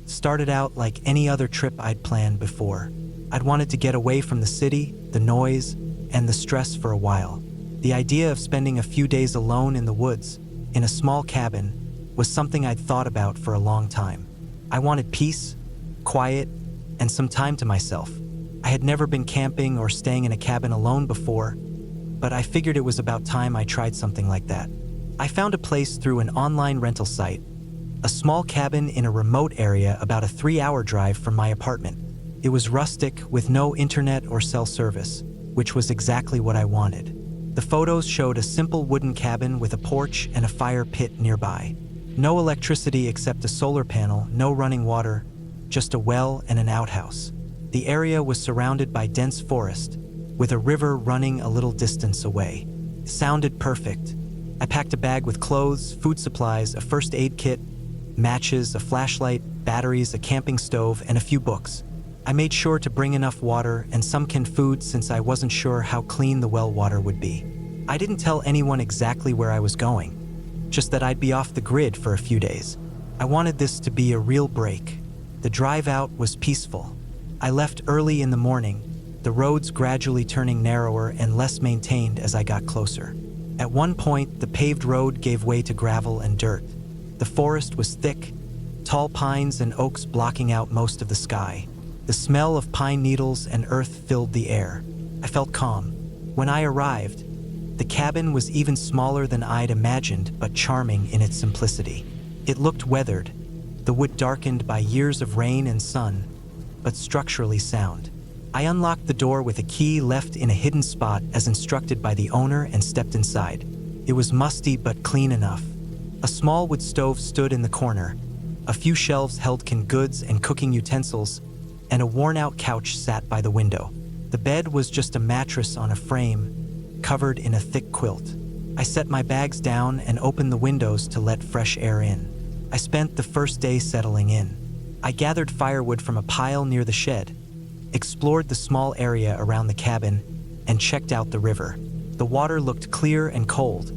started out like any other trip I'd planned before. I'd wanted to get away from the city, the noise, and the stress for a while. The idea of spending a few days alone in the woods, in a small cabin, was something I'd thought about for a long time. I wanted peace, quiet, and some time to myself. I had never been camping or staying in a cabin alone before, but I figured it was about time I tried something like that. I found a place through an online rental site, a small cabin in a remote area about a 3-hour drive from my apartment. It was rustic with no internet or cell service, which was exactly what I wanted. The photos showed a simple wooden cabin with a porch and a fire pit nearby. No electricity except a solar panel, no running water, just a well and an outhouse. The area was surrounded by dense forest, with a river running a little distance away. It sounded perfect. I packed a bag with clothes, food supplies, a first aid kit, matches, a flashlight, batteries, a camping stove, and a few books. I made sure to bring enough water and some canned food since I wasn't sure how clean the well water would be. I didn't tell anyone exactly where I was going, just that I'd be off the grid for a few days. I wanted this to be a real break. The drive out was peaceful. I left early in the morning, the roads gradually turning narrower and less maintained as I got closer. At one point, the paved road gave way to gravel and dirt. The forest was thick, tall pines and oaks blocking out most of the sky. The smell of pine needles and earth filled the air. I felt calm. When I arrived, the cabin was even smaller than I'd imagined, but charming in its simplicity. It looked weathered, the wood darkened by years of rain and sun, but structurally sound. I unlocked the door with a key left in a hidden spot as instructed by the owner and stepped inside. It was musty but clean enough. A small wood stove stood in the corner. A few shelves held canned goods and cooking utensils, and a worn-out couch sat by the window. The bed was just a mattress on a frame, covered in a thick quilt. I set my bags down and opened the windows to let fresh air in. I spent the first day settling in. I gathered firewood from a pile near the shed, explored the small area around the cabin, and checked out the river. The water looked clear and cold,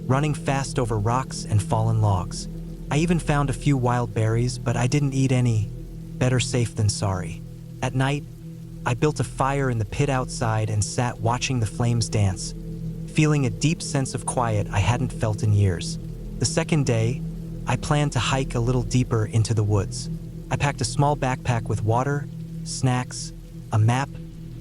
running fast over rocks and fallen logs. I even found a few wild berries, but I didn't eat any. Better safe than sorry. At night, I built a fire in the pit outside and sat watching the flames dance, feeling a deep sense of quiet I hadn't felt in years. The second day, I planned to hike a little deeper into the woods. I packed a small backpack with water, snacks, a map,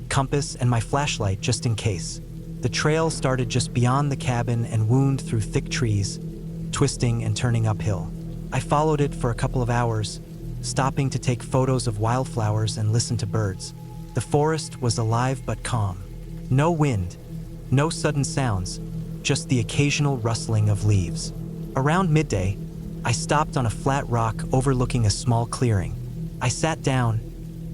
compass, and my flashlight just in case. The trail started just beyond the cabin and wound through thick trees, twisting and turning uphill. I followed it for a couple of hours, stopping to take photos of wildflowers and listen to birds. The forest was alive but calm. No wind, no sudden sounds, just the occasional rustling of leaves. Around midday, I stopped on a flat rock overlooking a small clearing. I sat down,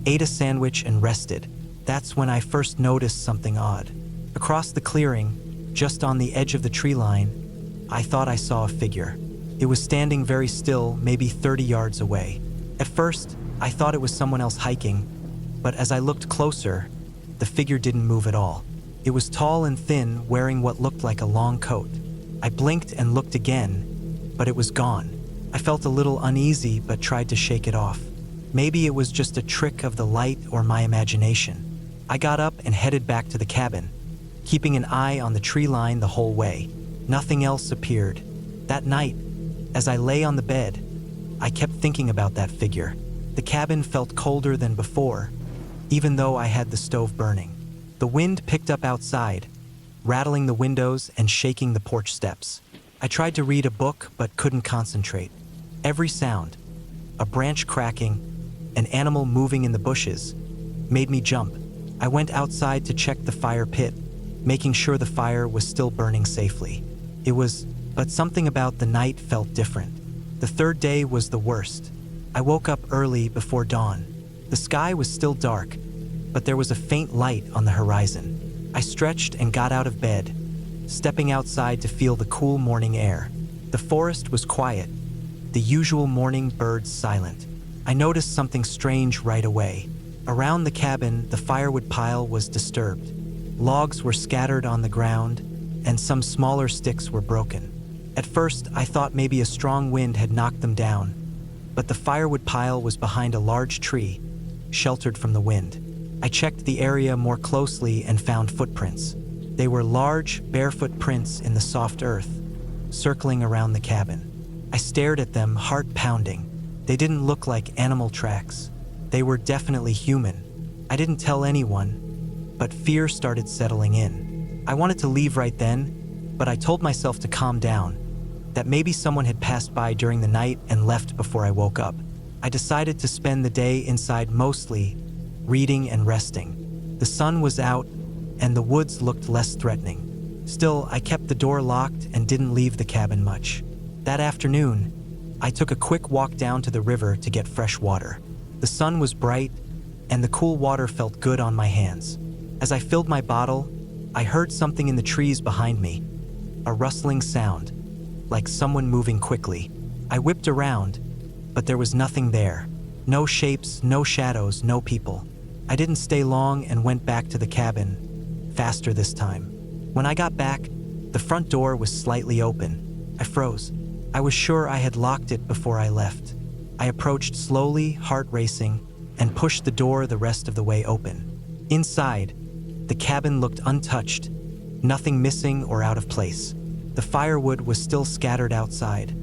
ate a sandwich, and rested. That's when I first noticed something odd. Across the clearing, just on the edge of the tree line, I thought I saw a figure. It was standing very still, maybe 30 yards away. At first, I thought it was someone else hiking, but as I looked closer, the figure didn't move at all. It was tall and thin, wearing what looked like a long coat. I blinked and looked again, but it was gone. I felt a little uneasy, but tried to shake it off. Maybe it was just a trick of the light or my imagination. I got up and headed back to the cabin, keeping an eye on the tree line the whole way. Nothing else appeared. That night, as I lay on the bed, I kept thinking about that figure. The cabin felt colder than before, even though I had the stove burning. The wind picked up outside, rattling the windows and shaking the porch steps. I tried to read a book but couldn't concentrate. Every sound, a branch cracking, an animal moving in the bushes, made me jump. I went outside to check the fire pit, making sure the fire was still burning safely. But something about the night felt different. The third day was the worst. I woke up early before dawn. The sky was still dark, but there was a faint light on the horizon. I stretched and got out of bed, stepping outside to feel the cool morning air. The forest was quiet, the usual morning birds silent. I noticed something strange right away. Around the cabin, the firewood pile was disturbed. Logs were scattered on the ground, and some smaller sticks were broken. At first, I thought maybe a strong wind had knocked them down, but the firewood pile was behind a large tree, sheltered from the wind. I checked the area more closely and found footprints. They were large, barefoot prints in the soft earth, circling around the cabin. I stared at them, heart pounding. They didn't look like animal tracks. They were definitely human. I didn't tell anyone, but fear started settling in. I wanted to leave right then, but I told myself to calm down, that maybe someone had passed by during the night and left before I woke up. I decided to spend the day inside, mostly reading and resting. The sun was out, and the woods looked less threatening. Still, I kept the door locked and didn't leave the cabin much. That afternoon, I took a quick walk down to the river to get fresh water. The sun was bright, and the cool water felt good on my hands. As I filled my bottle, I heard something in the trees behind me, a rustling sound, like someone moving quickly. I whipped around, but there was nothing there. No shapes, no shadows, no people. I didn't stay long and went back to the cabin, faster this time. When I got back, the front door was slightly open. I froze. I was sure I had locked it before I left. I approached slowly, heart racing, and pushed the door the rest of the way open. Inside, the cabin looked untouched, nothing missing or out of place. The firewood was still scattered outside,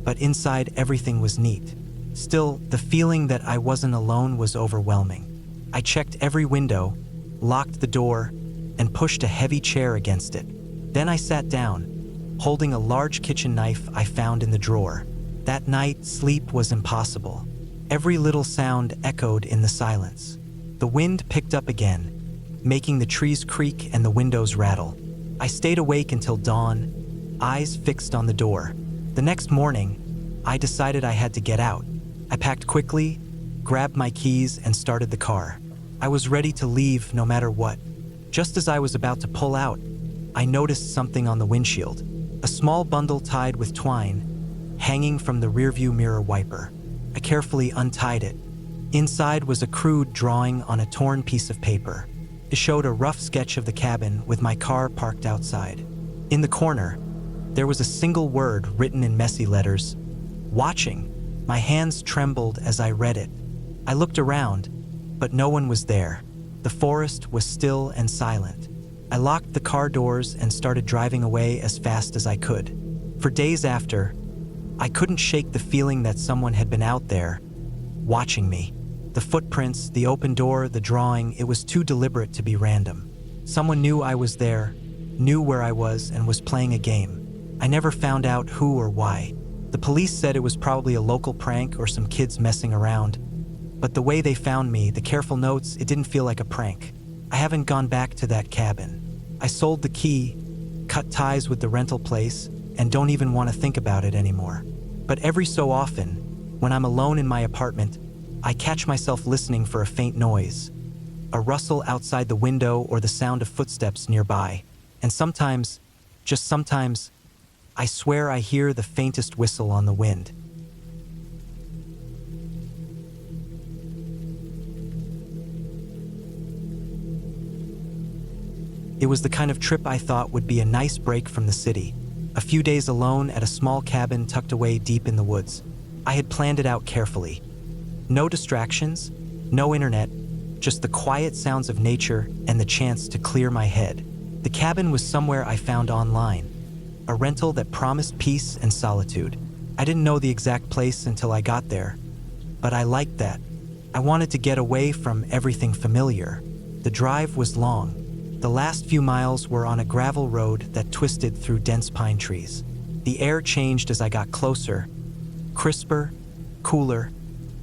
but inside everything was neat. Still, the feeling that I wasn't alone was overwhelming. I checked every window, locked the door, and pushed a heavy chair against it. Then I sat down, holding a large kitchen knife I found in the drawer. That night, sleep was impossible. Every little sound echoed in the silence. The wind picked up again, making the trees creak and the windows rattle. I stayed awake until dawn, eyes fixed on the door. The next morning, I decided I had to get out. I packed quickly, grabbed my keys, and started the car. I was ready to leave no matter what. Just as I was about to pull out, I noticed something on the windshield. A small bundle tied with twine, hanging from the rearview mirror wiper. I carefully untied it. Inside was a crude drawing on a torn piece of paper. It showed a rough sketch of the cabin with my car parked outside. In the corner, there was a single word written in messy letters: watching. My hands trembled as I read it. I looked around, but no one was there. The forest was still and silent. I locked the car doors and started driving away as fast as I could. For days after, I couldn't shake the feeling that someone had been out there, watching me. The footprints, the open door, the drawing, it was too deliberate to be random. Someone knew I was there, knew where I was, and was playing a game. I never found out who or why. The police said it was probably a local prank or some kids messing around. But the way they found me, the careful notes, it didn't feel like a prank. I haven't gone back to that cabin. I sold the key, cut ties with the rental place, and don't even want to think about it anymore. But every so often, when I'm alone in my apartment, I catch myself listening for a faint noise, a rustle outside the window or the sound of footsteps nearby. And sometimes, just sometimes, I swear I hear the faintest whistle on the wind. It was the kind of trip I thought would be a nice break from the city. A few days alone at a small cabin tucked away deep in the woods. I had planned it out carefully. No distractions, no internet, just the quiet sounds of nature and the chance to clear my head. The cabin was somewhere I found online, a rental that promised peace and solitude. I didn't know the exact place until I got there, but I liked that. I wanted to get away from everything familiar. The drive was long. The last few miles were on a gravel road that twisted through dense pine trees. The air changed as I got closer, crisper, cooler,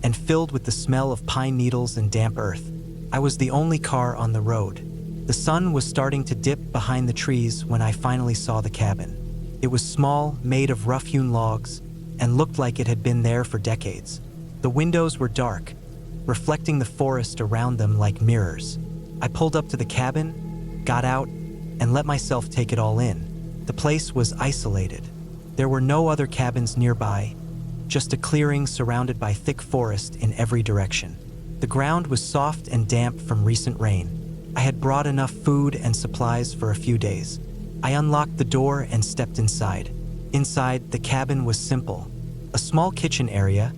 and filled with the smell of pine needles and damp earth. I was the only car on the road. The sun was starting to dip behind the trees when I finally saw the cabin. It was small, made of rough-hewn logs, and looked like it had been there for decades. The windows were dark, reflecting the forest around them like mirrors. I pulled up to the cabin, got out, and let myself take it all in. The place was isolated. There were no other cabins nearby, just a clearing surrounded by thick forest in every direction. The ground was soft and damp from recent rain. I had brought enough food and supplies for a few days. I unlocked the door and stepped inside. Inside, the cabin was simple. A small kitchen area,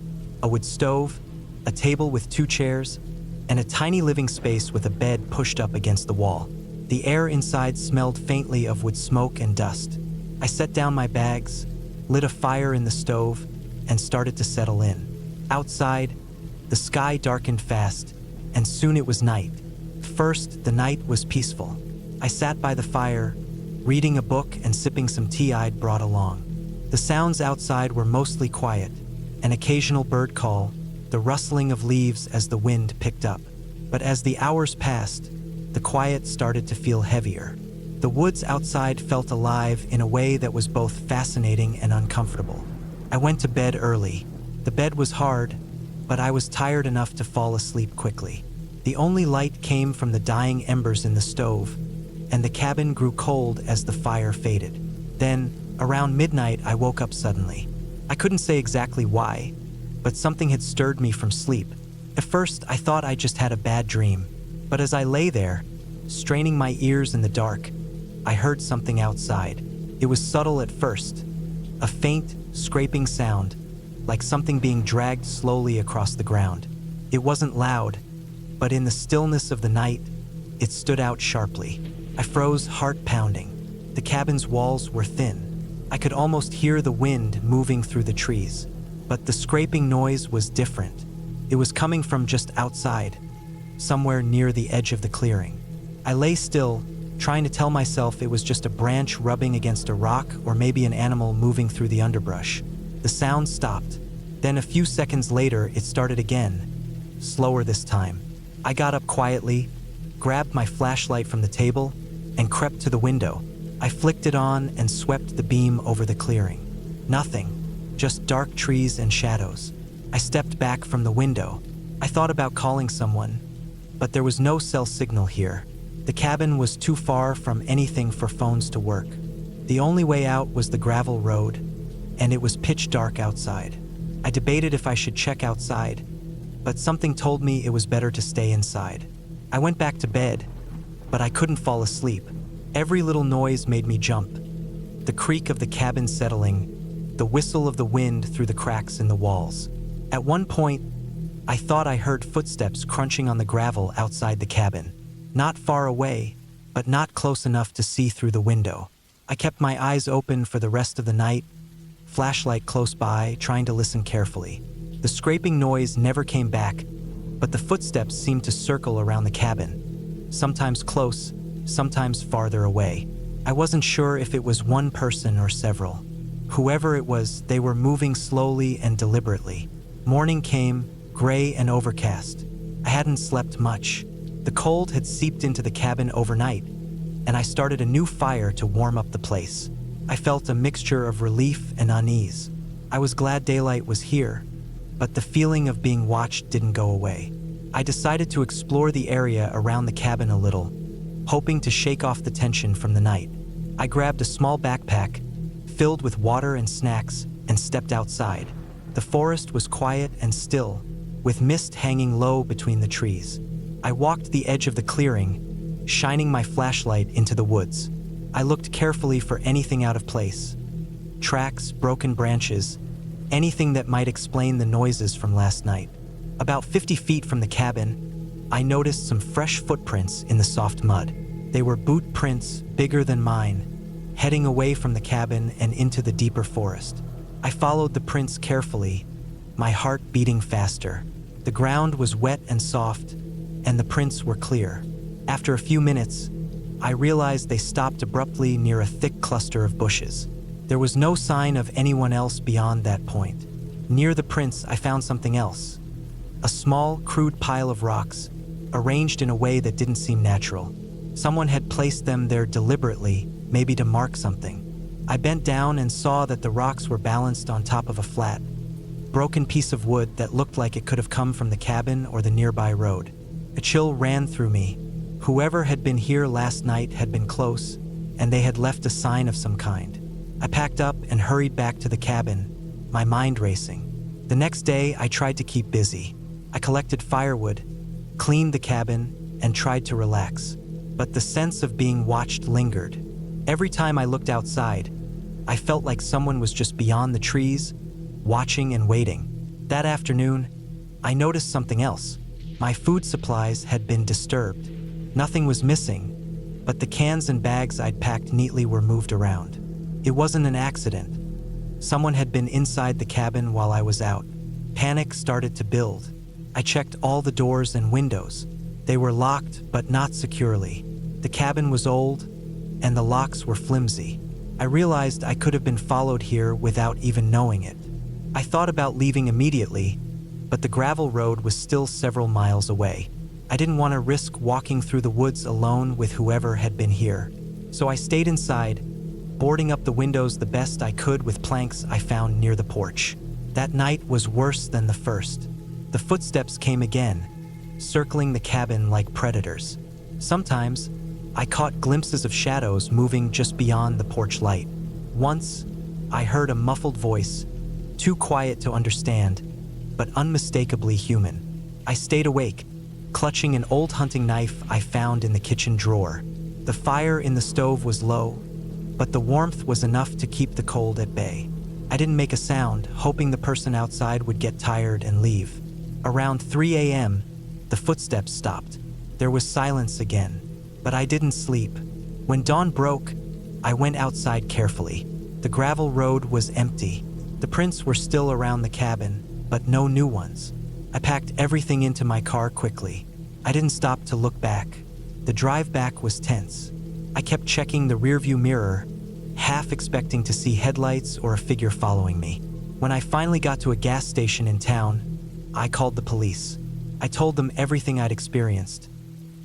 a wood stove, a table with 2 chairs, and a tiny living space with a bed pushed up against the wall. The air inside smelled faintly of wood smoke and dust. I set down my bags, lit a fire in the stove, and started to settle in. Outside, the sky darkened fast, and soon it was night. First, the night was peaceful. I sat by the fire, reading a book and sipping some tea I'd brought along. The sounds outside were mostly quiet, an occasional bird call, the rustling of leaves as the wind picked up. But as the hours passed, the quiet started to feel heavier. The woods outside felt alive in a way that was both fascinating and uncomfortable. I went to bed early. The bed was hard, but I was tired enough to fall asleep quickly. The only light came from the dying embers in the stove, and the cabin grew cold as the fire faded. Then, around midnight, I woke up suddenly. I couldn't say exactly why, but something had stirred me from sleep. At first, I thought I just had a bad dream, but as I lay there, straining my ears in the dark, I heard something outside. It was subtle at first, a faint, scraping sound, like something being dragged slowly across the ground. It wasn't loud, but in the stillness of the night, it stood out sharply. I froze, heart pounding. The cabin's walls were thin. I could almost hear the wind moving through the trees, but the scraping noise was different. It was coming from just outside, somewhere near the edge of the clearing. I lay still, trying to tell myself it was just a branch rubbing against a rock or maybe an animal moving through the underbrush. The sound stopped. Then a few seconds later, it started again, slower this time. I got up quietly, grabbed my flashlight from the table, and crept to the window. I flicked it on and swept the beam over the clearing. Nothing, just dark trees and shadows. I stepped back from the window. I thought about calling someone, but there was no cell signal here. The cabin was too far from anything for phones to work. The only way out was the gravel road, and it was pitch dark outside. I debated if I should check outside, but something told me it was better to stay inside. I went back to bed, but I couldn't fall asleep. Every little noise made me jump. The creak of the cabin settling, the whistle of the wind through the cracks in the walls. At one point, I thought I heard footsteps crunching on the gravel outside the cabin. Not far away, but not close enough to see through the window. I kept my eyes open for the rest of the night, flashlight close by, trying to listen carefully. The scraping noise never came back, but the footsteps seemed to circle around the cabin, sometimes close, sometimes farther away. I wasn't sure if it was one person or several. Whoever it was, they were moving slowly and deliberately. Morning came, gray and overcast. I hadn't slept much. The cold had seeped into the cabin overnight, and I started a new fire to warm up the place. I felt a mixture of relief and unease. I was glad daylight was here, but the feeling of being watched didn't go away. I decided to explore the area around the cabin a little, hoping to shake off the tension from the night. I grabbed a small backpack, filled with water and snacks, and stepped outside. The forest was quiet and still, with mist hanging low between the trees. I walked the edge of the clearing, shining my flashlight into the woods. I looked carefully for anything out of place. Tracks, broken branches, anything that might explain the noises from last night. About 50 feet from the cabin, I noticed some fresh footprints in the soft mud. They were boot prints bigger than mine, heading away from the cabin and into the deeper forest. I followed the prints carefully, my heart beating faster. The ground was wet and soft, and the prints were clear. After a few minutes, I realized they stopped abruptly near a thick cluster of bushes. There was no sign of anyone else beyond that point. Near the prints, I found something else. A small, crude pile of rocks, arranged in a way that didn't seem natural. Someone had placed them there deliberately, maybe to mark something. I bent down and saw that the rocks were balanced on top of a flat, broken piece of wood that looked like it could have come from the cabin or the nearby road. A chill ran through me. Whoever had been here last night had been close, and they had left a sign of some kind. I packed up and hurried back to the cabin, my mind racing. The next day, I tried to keep busy. I collected firewood, cleaned the cabin, and tried to relax. But the sense of being watched lingered. Every time I looked outside, I felt like someone was just beyond the trees, watching and waiting. That afternoon, I noticed something else. My food supplies had been disturbed. Nothing was missing, but the cans and bags I'd packed neatly were moved around. It wasn't an accident. Someone had been inside the cabin while I was out. Panic started to build. I checked all the doors and windows. They were locked, but not securely. The cabin was old, and the locks were flimsy. I realized I could have been followed here without even knowing it. I thought about leaving immediately, but the gravel road was still several miles away. I didn't want to risk walking through the woods alone with whoever had been here. So I stayed inside, boarding up the windows the best I could with planks I found near the porch. That night was worse than the first. The footsteps came again, circling the cabin like predators. Sometimes, I caught glimpses of shadows moving just beyond the porch light. Once, I heard a muffled voice, too quiet to understand, but unmistakably human. I stayed awake, clutching an old hunting knife I found in the kitchen drawer. The fire in the stove was low, but the warmth was enough to keep the cold at bay. I didn't make a sound, hoping the person outside would get tired and leave. Around 3 a.m., the footsteps stopped. There was silence again, but I didn't sleep. When dawn broke, I went outside carefully. The gravel road was empty. The prints were still around the cabin, but no new ones. I packed everything into my car quickly. I didn't stop to look back. The drive back was tense. I kept checking the rearview mirror, half expecting to see headlights or a figure following me. When I finally got to a gas station in town, I called the police. I told them everything I'd experienced.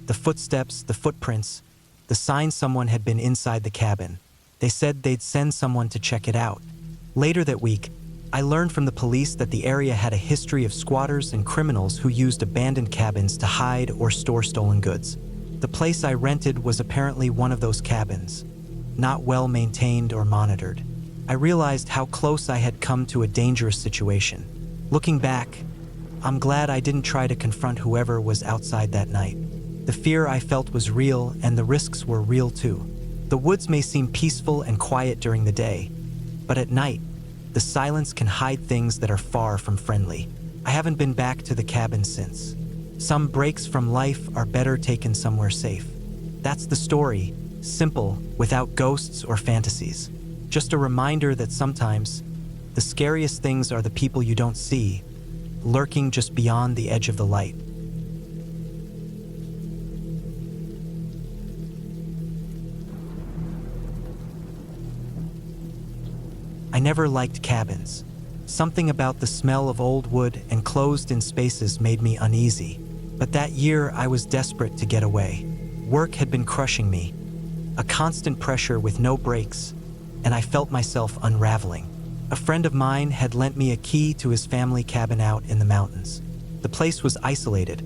The footsteps, the footprints, the sign someone had been inside the cabin. They said they'd send someone to check it out. Later that week, I learned from the police that the area had a history of squatters and criminals who used abandoned cabins to hide or store stolen goods. The place I rented was apparently one of those cabins, not well maintained or monitored. I realized how close I had come to a dangerous situation. Looking back, I'm glad I didn't try to confront whoever was outside that night. The fear I felt was real, and the risks were real too. The woods may seem peaceful and quiet during the day, but at night, the silence can hide things that are far from friendly. I haven't been back to the cabin since. Some breaks from life are better taken somewhere safe. That's the story, simple, without ghosts or fantasies. Just a reminder that sometimes, the scariest things are the people you don't see, lurking just beyond the edge of the light. I never liked cabins. Something about the smell of old wood and closed-in spaces made me uneasy. But that year, I was desperate to get away. Work had been crushing me, a constant pressure with no breaks, and I felt myself unraveling. A friend of mine had lent me a key to his family cabin out in the mountains. The place was isolated,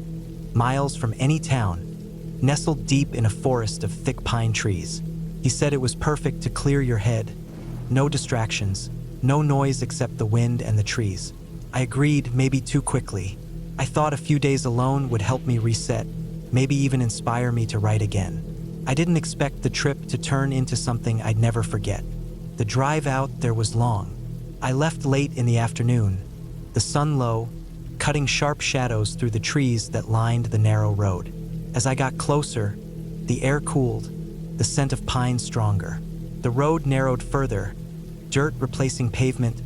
miles from any town, nestled deep in a forest of thick pine trees. He said it was perfect to clear your head. No distractions, no noise except the wind and the trees. I agreed, maybe too quickly. I thought a few days alone would help me reset, maybe even inspire me to write again. I didn't expect the trip to turn into something I'd never forget. The drive out there was long. I left late in the afternoon, the sun low, cutting sharp shadows through the trees that lined the narrow road. As I got closer, the air cooled, the scent of pine stronger. The road narrowed further, dirt replacing pavement,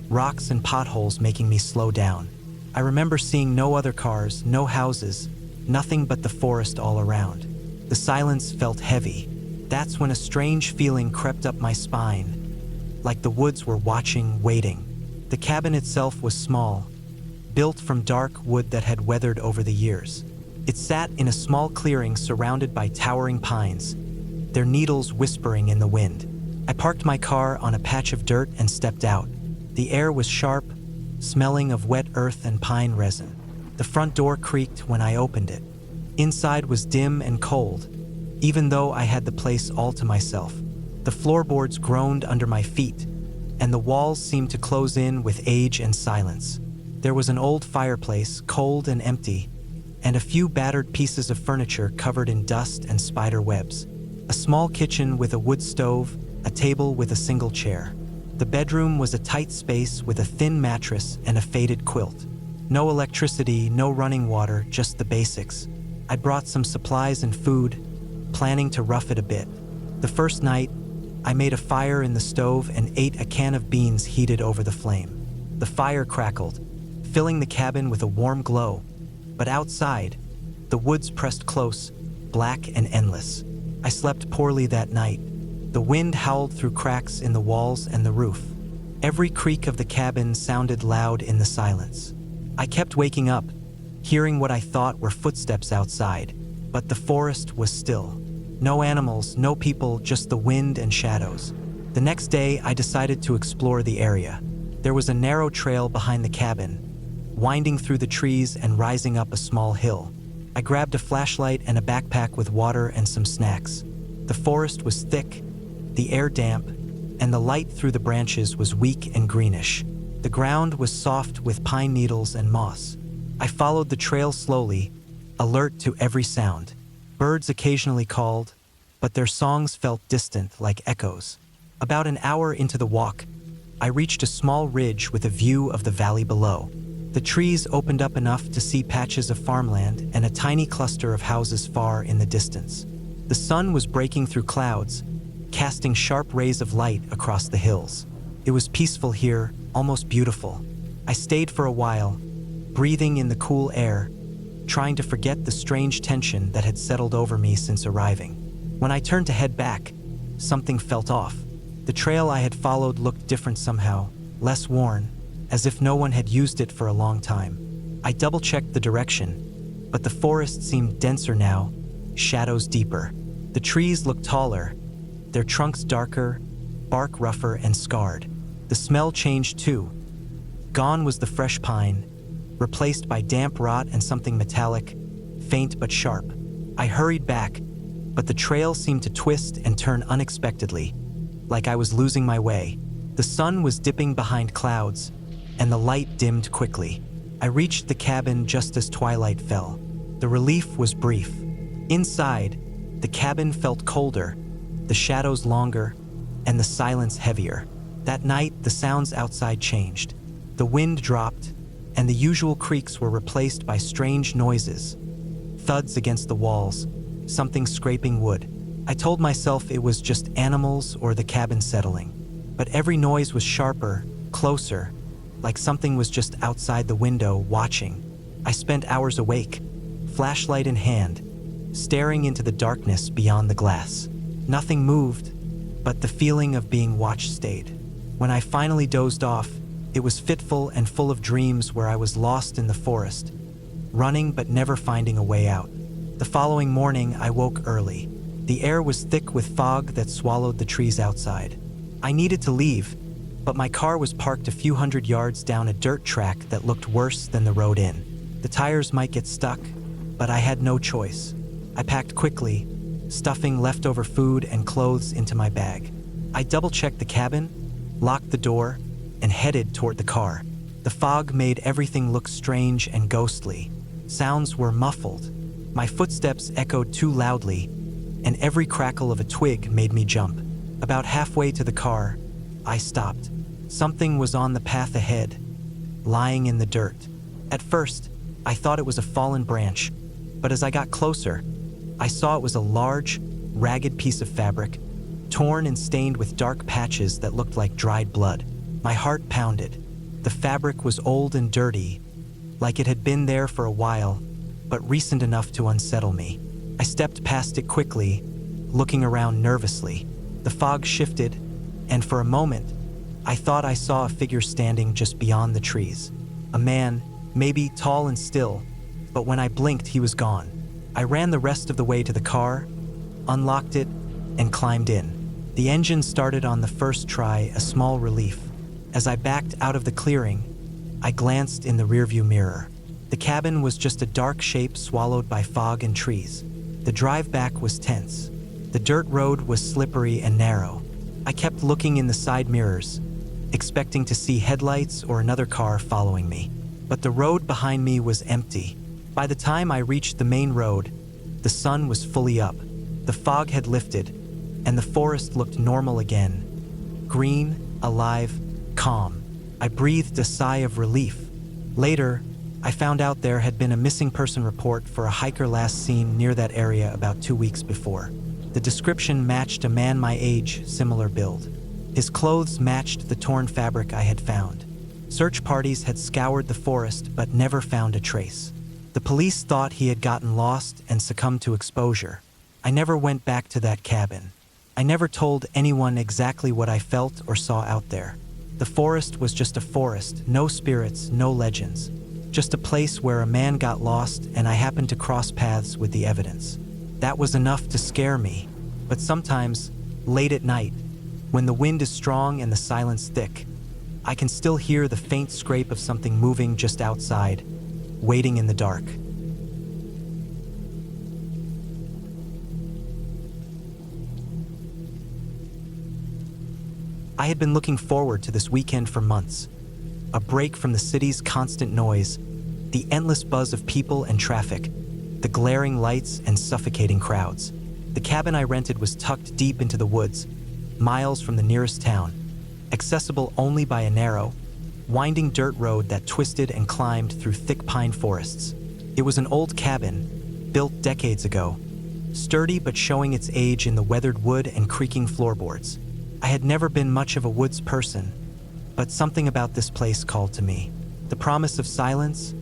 rocks and potholes making me slow down. I remember seeing no other cars, no houses, nothing but the forest all around. The silence felt heavy. That's when a strange feeling crept up my spine, like the woods were watching, waiting. The cabin itself was small, built from dark wood that had weathered over the years. It sat in a small clearing surrounded by towering pines, their needles whispering in the wind. I parked my car on a patch of dirt and stepped out. The air was sharp, smelling of wet earth and pine resin. The front door creaked when I opened it. Inside was dim and cold, even though I had the place all to myself. The floorboards groaned under my feet, and the walls seemed to close in with age and silence. There was an old fireplace, cold and empty, and a few battered pieces of furniture covered in dust and spider webs. A small kitchen with a wood stove, a table with a single chair. The bedroom was a tight space with a thin mattress and a faded quilt. No electricity, no running water, just the basics. I brought some supplies and food, planning to rough it a bit. The first night, I made a fire in the stove and ate a can of beans heated over the flame. The fire crackled, filling the cabin with a warm glow. But outside, the woods pressed close, black and endless. I slept poorly that night. The wind howled through cracks in the walls and the roof. Every creak of the cabin sounded loud in the silence. I kept waking up, hearing what I thought were footsteps outside, but the forest was still. No animals, no people, just the wind and shadows. The next day, I decided to explore the area. There was a narrow trail behind the cabin, winding through the trees and rising up a small hill. I grabbed a flashlight and a backpack with water and some snacks. The forest was thick, the air damp, and the light through the branches was weak and greenish. The ground was soft with pine needles and moss. I followed the trail slowly, alert to every sound. Birds occasionally called, but their songs felt distant like echoes. About an hour into the walk, I reached a small ridge with a view of the valley below. The trees opened up enough to see patches of farmland and a tiny cluster of houses far in the distance. The sun was breaking through clouds, casting sharp rays of light across the hills. It was peaceful here, almost beautiful. I stayed for a while, breathing in the cool air, trying to forget the strange tension that had settled over me since arriving. When I turned to head back, something felt off. The trail I had followed looked different somehow, less worn, as if no one had used it for a long time. I double-checked the direction, but the forest seemed denser now, shadows deeper. The trees looked taller, their trunks darker, bark rougher and scarred. The smell changed too. Gone was the fresh pine, replaced by damp rot and something metallic, faint but sharp. I hurried back, but the trail seemed to twist and turn unexpectedly, like I was losing my way. The sun was dipping behind clouds, and the light dimmed quickly. I reached the cabin just as twilight fell. The relief was brief. Inside, the cabin felt colder, the shadows longer, and the silence heavier. That night, the sounds outside changed. The wind dropped, and the usual creaks were replaced by strange noises. Thuds against the walls, something scraping wood. I told myself it was just animals or the cabin settling. But every noise was sharper, closer, like something was just outside the window watching. I spent hours awake, flashlight in hand, staring into the darkness beyond the glass. Nothing moved, but the feeling of being watched stayed. When I finally dozed off, it was fitful and full of dreams where I was lost in the forest, running but never finding a way out. The following morning, I woke early. The air was thick with fog that swallowed the trees outside. I needed to leave, but my car was parked a few hundred yards down a dirt track that looked worse than the road in. The tires might get stuck, but I had no choice. I packed quickly, stuffing leftover food and clothes into my bag. I double-checked the cabin, locked the door, and headed toward the car. The fog made everything look strange and ghostly. Sounds were muffled. My footsteps echoed too loudly, and every crackle of a twig made me jump. About halfway to the car, I stopped. Something was on the path ahead, lying in the dirt. At first, I thought it was a fallen branch, but as I got closer, I saw it was a large, ragged piece of fabric, torn and stained with dark patches that looked like dried blood. My heart pounded. The fabric was old and dirty, like it had been there for a while, but recent enough to unsettle me. I stepped past it quickly, looking around nervously. The fog shifted, and for a moment, I thought I saw a figure standing just beyond the trees. A man, maybe tall and still, but when I blinked, he was gone. I ran the rest of the way to the car, unlocked it, and climbed in. The engine started on the first try, a small relief. As I backed out of the clearing, I glanced in the rearview mirror. The cabin was just a dark shape swallowed by fog and trees. The drive back was tense. The dirt road was slippery and narrow. I kept looking in the side mirrors, expecting to see headlights or another car following me. But the road behind me was empty. By the time I reached the main road, the sun was fully up. The fog had lifted, and the forest looked normal again. Green, alive, calm. I breathed a sigh of relief. Later, I found out there had been a missing person report for a hiker last seen near that area about 2 weeks before. The description matched a man my age, similar build. His clothes matched the torn fabric I had found. Search parties had scoured the forest but never found a trace. The police thought he had gotten lost and succumbed to exposure. I never went back to that cabin. I never told anyone exactly what I felt or saw out there. The forest was just a forest, no spirits, no legends. Just a place where a man got lost and I happened to cross paths with the evidence. That was enough to scare me. But sometimes, late at night, when the wind is strong and the silence thick, I can still hear the faint scrape of something moving just outside, waiting in the dark. I had been looking forward to this weekend for months. A break from the city's constant noise, the endless buzz of people and traffic, the glaring lights and suffocating crowds. The cabin I rented was tucked deep into the woods, miles from the nearest town, accessible only by a narrow, winding dirt road that twisted and climbed through thick pine forests. It was an old cabin, built decades ago, sturdy but showing its age in the weathered wood and creaking floorboards. I had never been much of a woods person, but something about this place called to me. The promise of silence,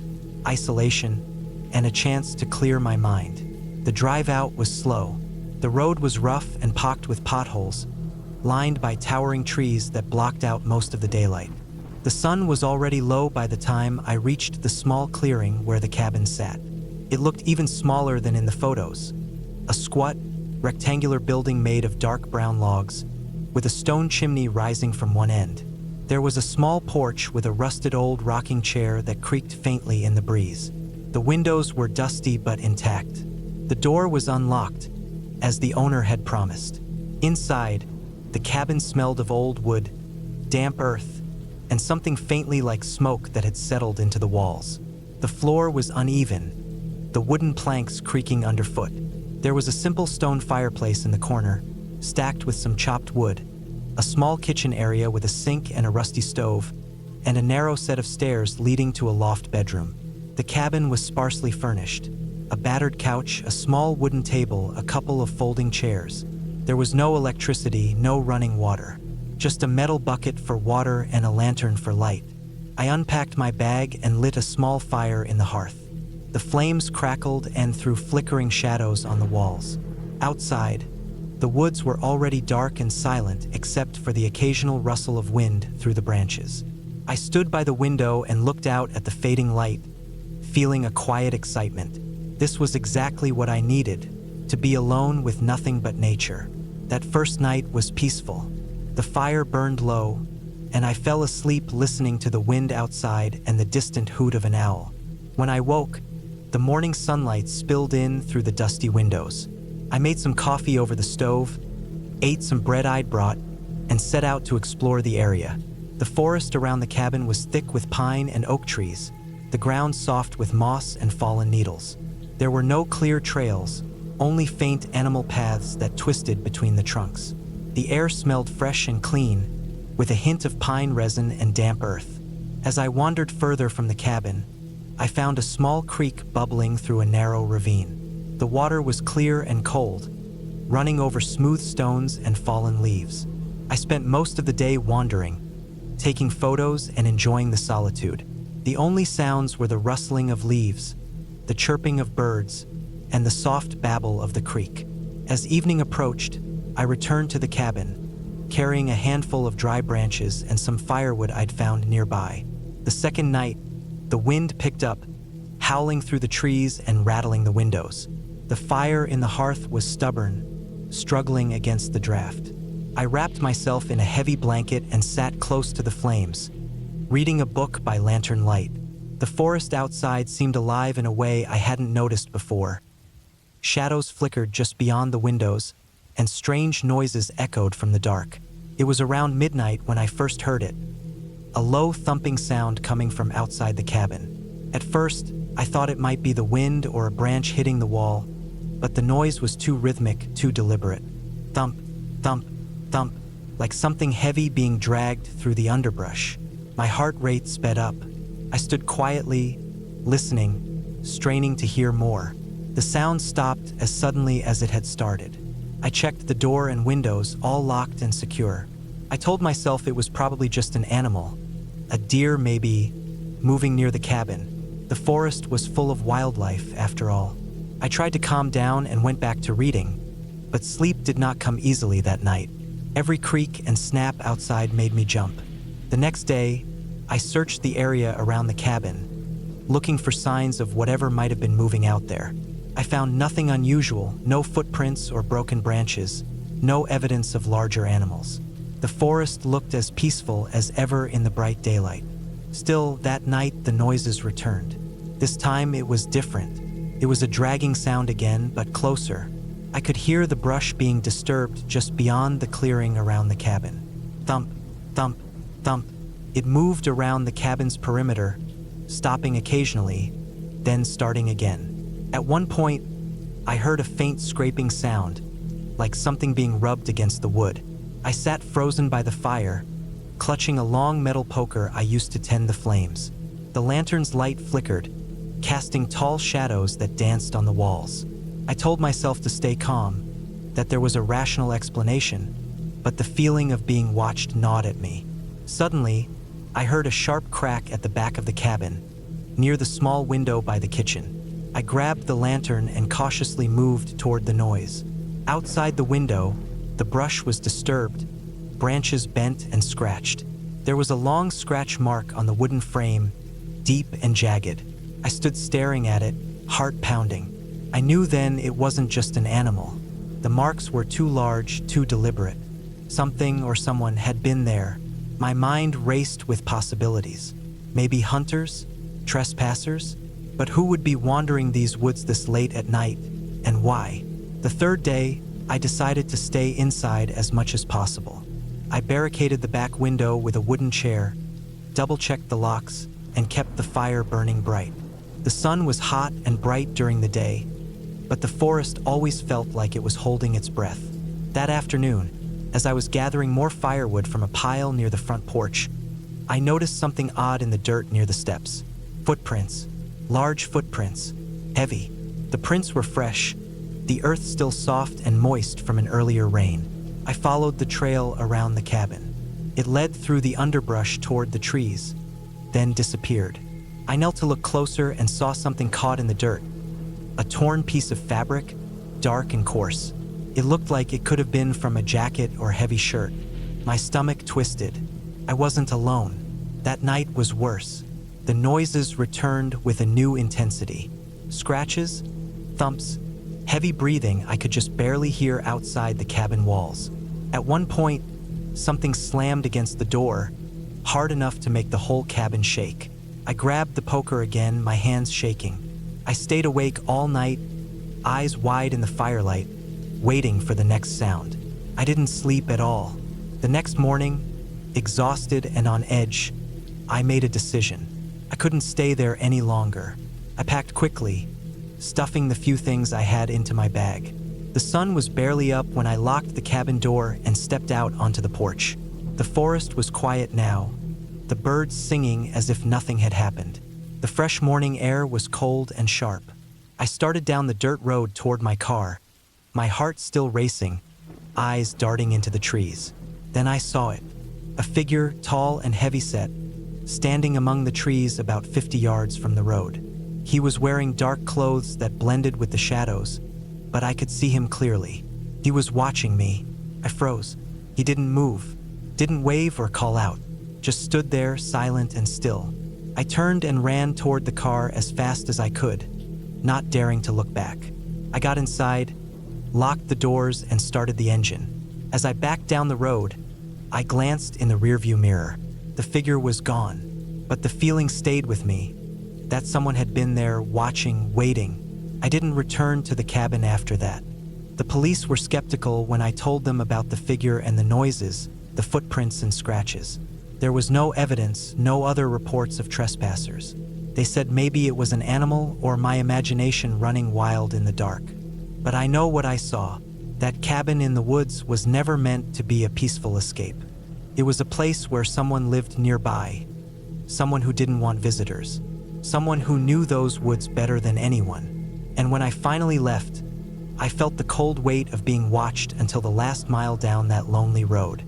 isolation, and a chance to clear my mind. The drive out was slow. The road was rough and pocked with potholes, lined by towering trees that blocked out most of the daylight. The sun was already low by the time I reached the small clearing where the cabin sat. It looked even smaller than in the photos. A squat, rectangular building made of dark brown logs, with a stone chimney rising from one end. There was a small porch with a rusted old rocking chair that creaked faintly in the breeze. The windows were dusty but intact. The door was unlocked, as the owner had promised. Inside, the cabin smelled of old wood, damp earth, and something faintly like smoke that had settled into the walls. The floor was uneven, the wooden planks creaking underfoot. There was a simple stone fireplace in the corner, stacked with some chopped wood, a small kitchen area with a sink and a rusty stove, and a narrow set of stairs leading to a loft bedroom. The cabin was sparsely furnished. A battered couch, a small wooden table, a couple of folding chairs. There was no electricity, no running water. Just a metal bucket for water and a lantern for light. I unpacked my bag and lit a small fire in the hearth. The flames crackled and threw flickering shadows on the walls. Outside, the woods were already dark and silent except for the occasional rustle of wind through the branches. I stood by the window and looked out at the fading light, feeling a quiet excitement. This was exactly what I needed, to be alone with nothing but nature. That first night was peaceful. The fire burned low, and I fell asleep listening to the wind outside and the distant hoot of an owl. When I woke, the morning sunlight spilled in through the dusty windows. I made some coffee over the stove, ate some bread I'd brought, and set out to explore the area. The forest around the cabin was thick with pine and oak trees, the ground soft with moss and fallen needles. There were no clear trails, only faint animal paths that twisted between the trunks. The air smelled fresh and clean, with a hint of pine resin and damp earth. As I wandered further from the cabin, I found a small creek bubbling through a narrow ravine. The water was clear and cold, running over smooth stones and fallen leaves. I spent most of the day wandering, taking photos and enjoying the solitude. The only sounds were the rustling of leaves, the chirping of birds, and the soft babble of the creek. As evening approached, I returned to the cabin, carrying a handful of dry branches and some firewood I'd found nearby. The second night, the wind picked up, howling through the trees and rattling the windows. The fire in the hearth was stubborn, struggling against the draft. I wrapped myself in a heavy blanket and sat close to the flames, reading a book by lantern light. The forest outside seemed alive in a way I hadn't noticed before. Shadows flickered just beyond the windows, and strange noises echoed from the dark. It was around midnight when I first heard it, a low thumping sound coming from outside the cabin. At first, I thought it might be the wind or a branch hitting the wall, but the noise was too rhythmic, too deliberate. Thump, thump, thump. like something heavy being dragged through the underbrush. My heart rate sped up. I stood quietly, listening, straining to hear more. The sound stopped as suddenly as it had started. I checked the door and windows, all locked and secure. I told myself it was probably just an animal, a deer maybe, moving near the cabin. The forest was full of wildlife, after all. I tried to calm down and went back to reading, but sleep did not come easily that night. Every creak and snap outside made me jump. The next day, I searched the area around the cabin, looking for signs of whatever might have been moving out there. I found nothing unusual, no footprints or broken branches, no evidence of larger animals. The forest looked as peaceful as ever in the bright daylight. Still, that night the noises returned. This time it was different. It was a dragging sound again, but closer. I could hear the brush being disturbed just beyond the clearing around the cabin. Thump, thump, thump. It moved around the cabin's perimeter, stopping occasionally, then starting again. At one point, I heard a faint scraping sound, like something being rubbed against the wood. I sat frozen by the fire, clutching a long metal poker I used to tend the flames. The lantern's light flickered, casting tall shadows that danced on the walls. I told myself to stay calm, that there was a rational explanation, but the feeling of being watched gnawed at me. Suddenly, I heard a sharp crack at the back of the cabin, near the small window by the kitchen. I grabbed the lantern and cautiously moved toward the noise. Outside the window, the brush was disturbed, branches bent and scratched. There was a long scratch mark on the wooden frame, deep and jagged. I stood staring at it, heart pounding. I knew then it wasn't just an animal. The marks were too large, too deliberate. Something or someone had been there. My mind raced with possibilities. Maybe hunters, trespassers, but who would be wandering these woods this late at night, and why? The third day, I decided to stay inside as much as possible. I barricaded the back window with a wooden chair, double-checked the locks, and kept the fire burning bright. The sun was hot and bright during the day, but the forest always felt like it was holding its breath. That afternoon, as I was gathering more firewood from a pile near the front porch, I noticed something odd in the dirt near the steps. Footprints. Large footprints. Heavy. The prints were fresh, the earth still soft and moist from an earlier rain. I followed the trail around the cabin. It led through the underbrush toward the trees, then disappeared. I knelt to look closer and saw something caught in the dirt. A torn piece of fabric, dark and coarse. It looked like it could have been from a jacket or heavy shirt. My stomach twisted. I wasn't alone. That night was worse. The noises returned with a new intensity. Scratches, thumps, heavy breathing I could just barely hear outside the cabin walls. At one point, something slammed against the door, hard enough to make the whole cabin shake. I grabbed the poker again, my hands shaking. I stayed awake all night, eyes wide in the firelight, waiting for the next sound. I didn't sleep at all. The next morning, exhausted and on edge, I made a decision. I couldn't stay there any longer. I packed quickly, stuffing the few things I had into my bag. The sun was barely up when I locked the cabin door and stepped out onto the porch. The forest was quiet now, the birds singing as if nothing had happened. The fresh morning air was cold and sharp. I started down the dirt road toward my car, my heart still racing, eyes darting into the trees. Then I saw it, a figure tall and heavyset, standing among the trees about 50 yards from the road. He was wearing dark clothes that blended with the shadows, but I could see him clearly. He was watching me. I froze. He didn't move, didn't wave or call out, just stood there silent and still. I turned and ran toward the car as fast as I could, not daring to look back. I got inside, locked the doors, and started the engine. As I backed down the road, I glanced in the rearview mirror. The figure was gone, but the feeling stayed with me, that someone had been there watching, waiting. I didn't return to the cabin after that. The police were skeptical when I told them about the figure and the noises, the footprints and scratches. There was no evidence, no other reports of trespassers. They said maybe it was an animal or my imagination running wild in the dark. But I know what I saw. That cabin in the woods was never meant to be a peaceful escape. It was a place where someone lived nearby, someone who didn't want visitors, someone who knew those woods better than anyone. And when I finally left, I felt the cold weight of being watched until the last mile down that lonely road.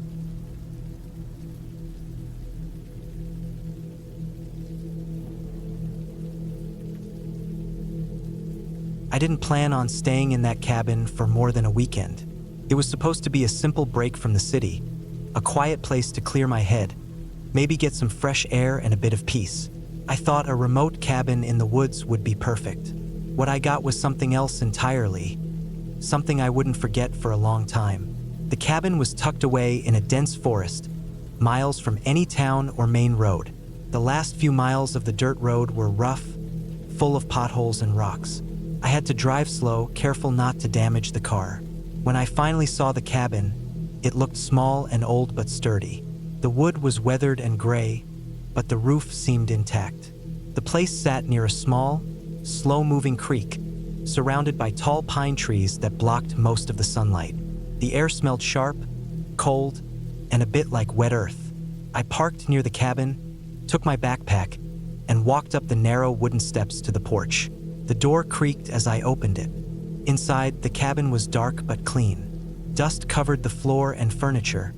I didn't plan on staying in that cabin for more than a weekend. It was supposed to be a simple break from the city, a quiet place to clear my head, maybe get some fresh air and a bit of peace. I thought a remote cabin in the woods would be perfect. What I got was something else entirely, something I wouldn't forget for a long time. The cabin was tucked away in a dense forest, miles from any town or main road. The last few miles of the dirt road were rough, full of potholes and rocks. I had to drive slow, careful not to damage the car. When I finally saw the cabin, it looked small and old but sturdy. The wood was weathered and gray, but the roof seemed intact. The place sat near a small, slow-moving creek, surrounded by tall pine trees that blocked most of the sunlight. The air smelled sharp, cold, and a bit like wet earth. I parked near the cabin, took my backpack, and walked up the narrow wooden steps to the porch. The door creaked as I opened it. Inside, the cabin was dark but clean. Dust covered the floor and furniture,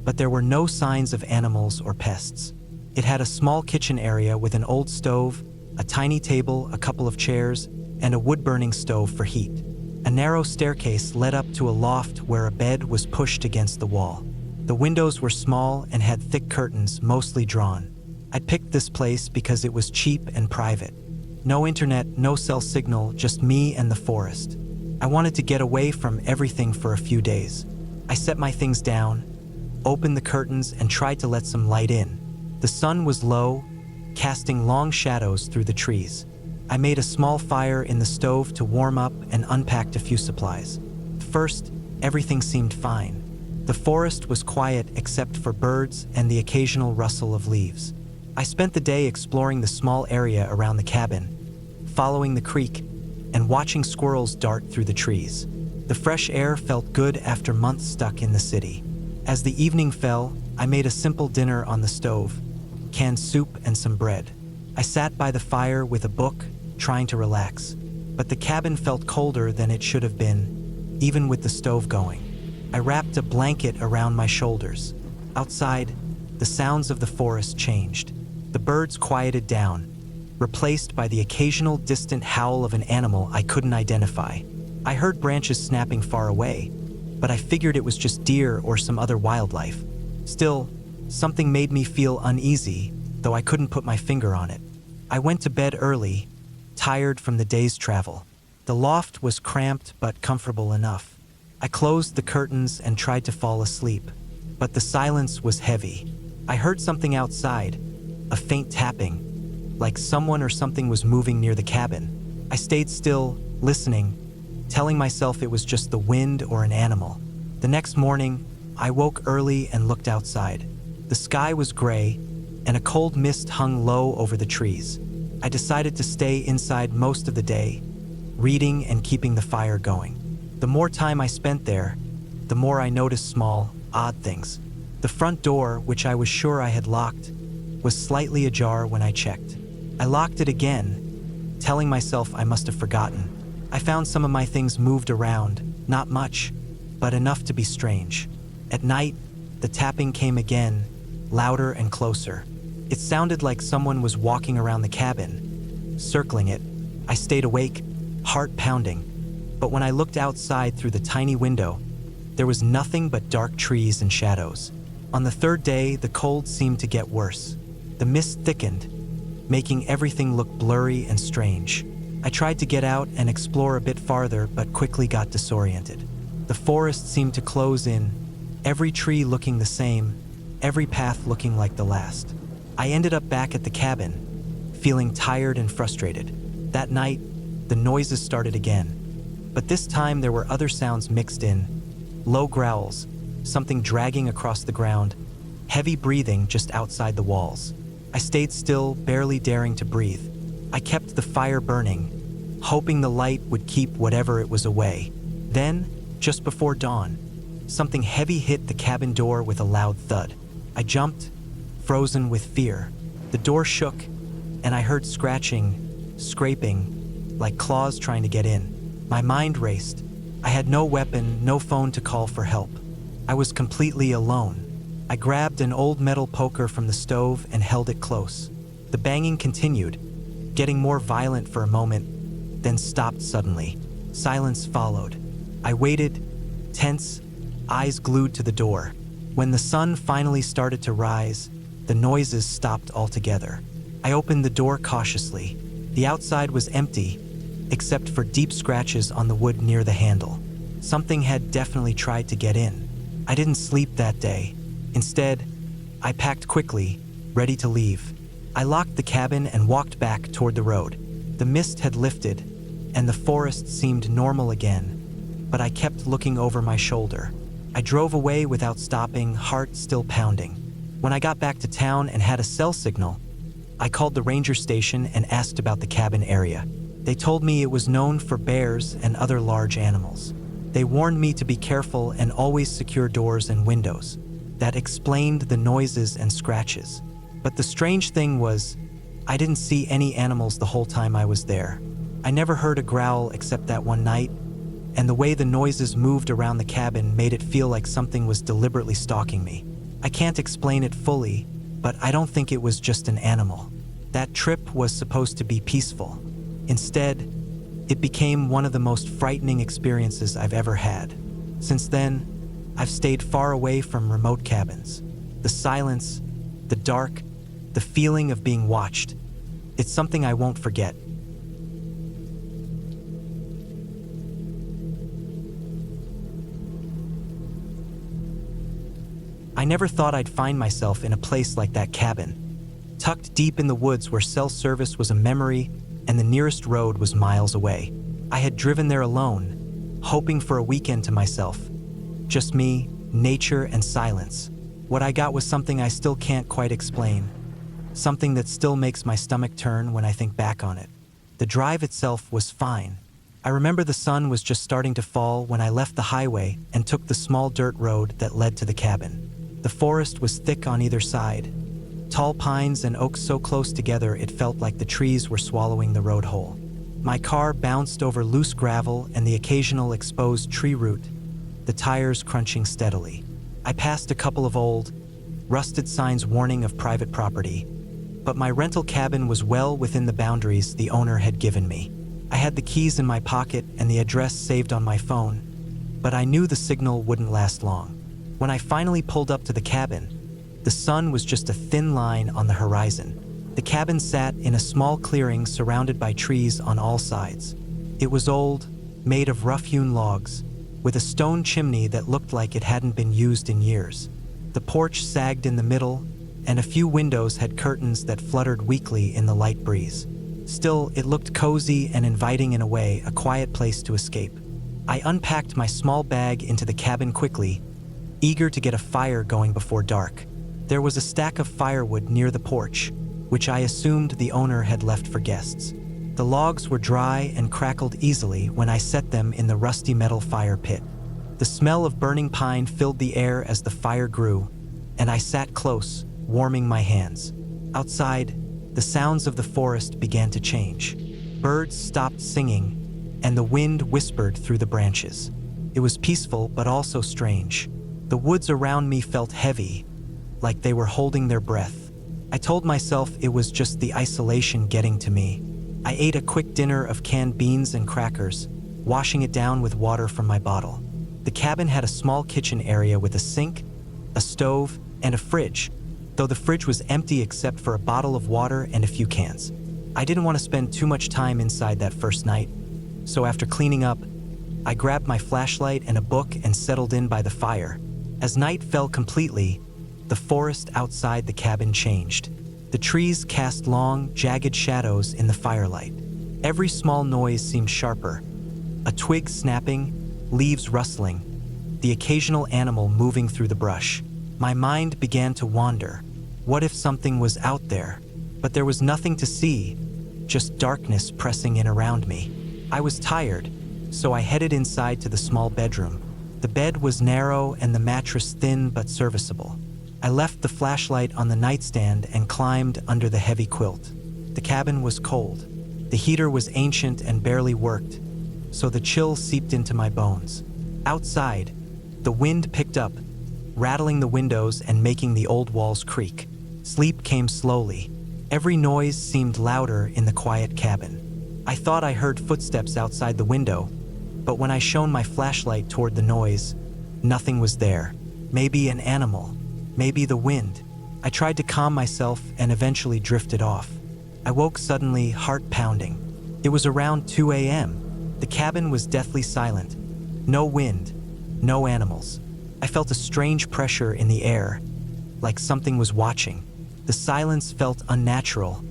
but there were no signs of animals or pests. It had a small kitchen area with an old stove, a tiny table, a couple of chairs, and a wood-burning stove for heat. A narrow staircase led up to a loft where a bed was pushed against the wall. The windows were small and had thick curtains, mostly drawn. I picked this place because it was cheap and private. No internet, no cell signal, just me and the forest. I wanted to get away from everything for a few days. I set my things down, opened the curtains, and tried to let some light in. The sun was low, casting long shadows through the trees. I made a small fire in the stove to warm up and unpacked a few supplies. First, everything seemed fine. The forest was quiet except for birds and the occasional rustle of leaves. I spent the day exploring the small area around the cabin, following the creek, and watching squirrels dart through the trees. The fresh air felt good after months stuck in the city. As the evening fell, I made a simple dinner on the stove, canned soup and some bread. I sat by the fire with a book, trying to relax. But the cabin felt colder than it should have been, even with the stove going. I wrapped a blanket around my shoulders. Outside, the sounds of the forest changed. The birds quieted down, replaced by the occasional distant howl of an animal I couldn't identify. I heard branches snapping far away, but I figured it was just deer or some other wildlife. Still, something made me feel uneasy, though I couldn't put my finger on it. I went to bed early, tired from the day's travel. The loft was cramped but comfortable enough. I closed the curtains and tried to fall asleep, but the silence was heavy. I heard something outside, a faint tapping, like someone or something was moving near the cabin. I stayed still, listening, telling myself it was just the wind or an animal. The next morning, I woke early and looked outside. The sky was gray, and a cold mist hung low over the trees. I decided to stay inside most of the day, reading and keeping the fire going. The more time I spent there, the more I noticed small, odd things. The front door, which I was sure I had locked, was slightly ajar when I checked. I locked it again, telling myself I must have forgotten. I found some of my things moved around, not much, but enough to be strange. At night, the tapping came again, louder and closer. It sounded like someone was walking around the cabin, circling it. I stayed awake, heart pounding. But when I looked outside through the tiny window, there was nothing but dark trees and shadows. On the third day, the cold seemed to get worse. The mist thickened, making everything look blurry and strange. I tried to get out and explore a bit farther, but quickly got disoriented. The forest seemed to close in, every tree looking the same, every path looking like the last. I ended up back at the cabin, feeling tired and frustrated. That night, the noises started again. But this time there were other sounds mixed in. Low growls, something dragging across the ground, heavy breathing just outside the walls. I stayed still, barely daring to breathe. I kept the fire burning, hoping the light would keep whatever it was away. Then, Just before dawn, something heavy hit the cabin door with a loud thud. I jumped, frozen with fear. The door shook, and I heard scratching, scraping, like claws trying to get in. My mind raced. I had no weapon, no phone to call for help. I was completely alone. I grabbed an old metal poker from the stove and held it close. The banging continued, getting more violent for a moment, then stopped suddenly. Silence followed. I waited, tense, eyes glued to the door. When the sun finally started to rise, the noises stopped altogether. I opened the door cautiously. The outside was empty, except for deep scratches on the wood near the handle. Something had definitely tried to get in. I didn't sleep that day. Instead, I packed quickly, ready to leave. I locked the cabin and walked back toward the road. The mist had lifted, and the forest seemed normal again, but I kept looking over my shoulder. I drove away without stopping, heart still pounding. When I got back to town and had a cell signal, I called the ranger station and asked about the cabin area. They told me it was known for bears and other large animals. They warned me to be careful and always secure doors and windows. That explained the noises and scratches. But the strange thing was, I didn't see any animals the whole time I was there. I never heard a growl except that one night, and the way the noises moved around the cabin made it feel like something was deliberately stalking me. I can't explain it fully, but I don't think it was just an animal. That trip was supposed to be peaceful. Instead, it became one of the most frightening experiences I've ever had. Since then, I've stayed far away from remote cabins. The silence, the dark, the feeling of being watched. It's something I won't forget. I never thought I'd find myself in a place like that cabin, tucked deep in the woods where cell service was a memory and the nearest road was miles away. I had driven there alone, hoping for a weekend to myself. Just me, nature, and silence. What I got was something I still can't quite explain. Something that still makes my stomach turn when I think back on it. The drive itself was fine. I remember the sun was just starting to fall when I left the highway and took the small dirt road that led to the cabin. The forest was thick on either side. Tall pines and oaks so close together it felt like the trees were swallowing the road whole. My car bounced over loose gravel and the occasional exposed tree root, the tires crunching steadily. I passed a couple of old, rusted signs warning of private property, but my rental cabin was well within the boundaries the owner had given me. I had the keys in my pocket and the address saved on my phone, but I knew the signal wouldn't last long. When I finally pulled up to the cabin, the sun was just a thin line on the horizon. The cabin sat in a small clearing surrounded by trees on all sides. It was old, made of rough-hewn logs, with a stone chimney that looked like it hadn't been used in years. The porch sagged in the middle, and a few windows had curtains that fluttered weakly in the light breeze. Still, it looked cozy and inviting in a way, a quiet place to escape. I unpacked my small bag into the cabin quickly, eager to get a fire going before dark. There was a stack of firewood near the porch, which I assumed the owner had left for guests. The logs were dry and crackled easily when I set them in the rusty metal fire pit. The smell of burning pine filled the air as the fire grew, and I sat close, warming my hands. Outside, the sounds of the forest began to change. Birds stopped singing, and the wind whispered through the branches. It was peaceful but also strange. The woods around me felt heavy, like they were holding their breath. I told myself it was just the isolation getting to me. I ate a quick dinner of canned beans and crackers, washing it down with water from my bottle. The cabin had a small kitchen area with a sink, a stove, and a fridge, though the fridge was empty except for a bottle of water and a few cans. I didn't want to spend too much time inside that first night, so after cleaning up, I grabbed my flashlight and a book and settled in by the fire. As night fell completely, the forest outside the cabin changed. The trees cast long, jagged shadows in the firelight. Every small noise seemed sharper. A twig snapping, leaves rustling, the occasional animal moving through the brush. My mind began to wander. What if something was out there? But there was nothing to see, just darkness pressing in around me. I was tired, so I headed inside to the small bedroom. The bed was narrow and the mattress thin but serviceable. I left the flashlight on the nightstand and climbed under the heavy quilt. The cabin was cold. The heater was ancient and barely worked, so the chill seeped into my bones. Outside, the wind picked up, rattling the windows and making the old walls creak. Sleep came slowly. Every noise seemed louder in the quiet cabin. I thought I heard footsteps outside the window, but when I shone my flashlight toward the noise, nothing was there. Maybe an animal, maybe the wind. I tried to calm myself and eventually drifted off. I woke suddenly, heart pounding. It was around 2 a.m. The cabin was deathly silent. No wind, no animals. I felt a strange pressure in the air, like something was watching. The silence felt unnatural,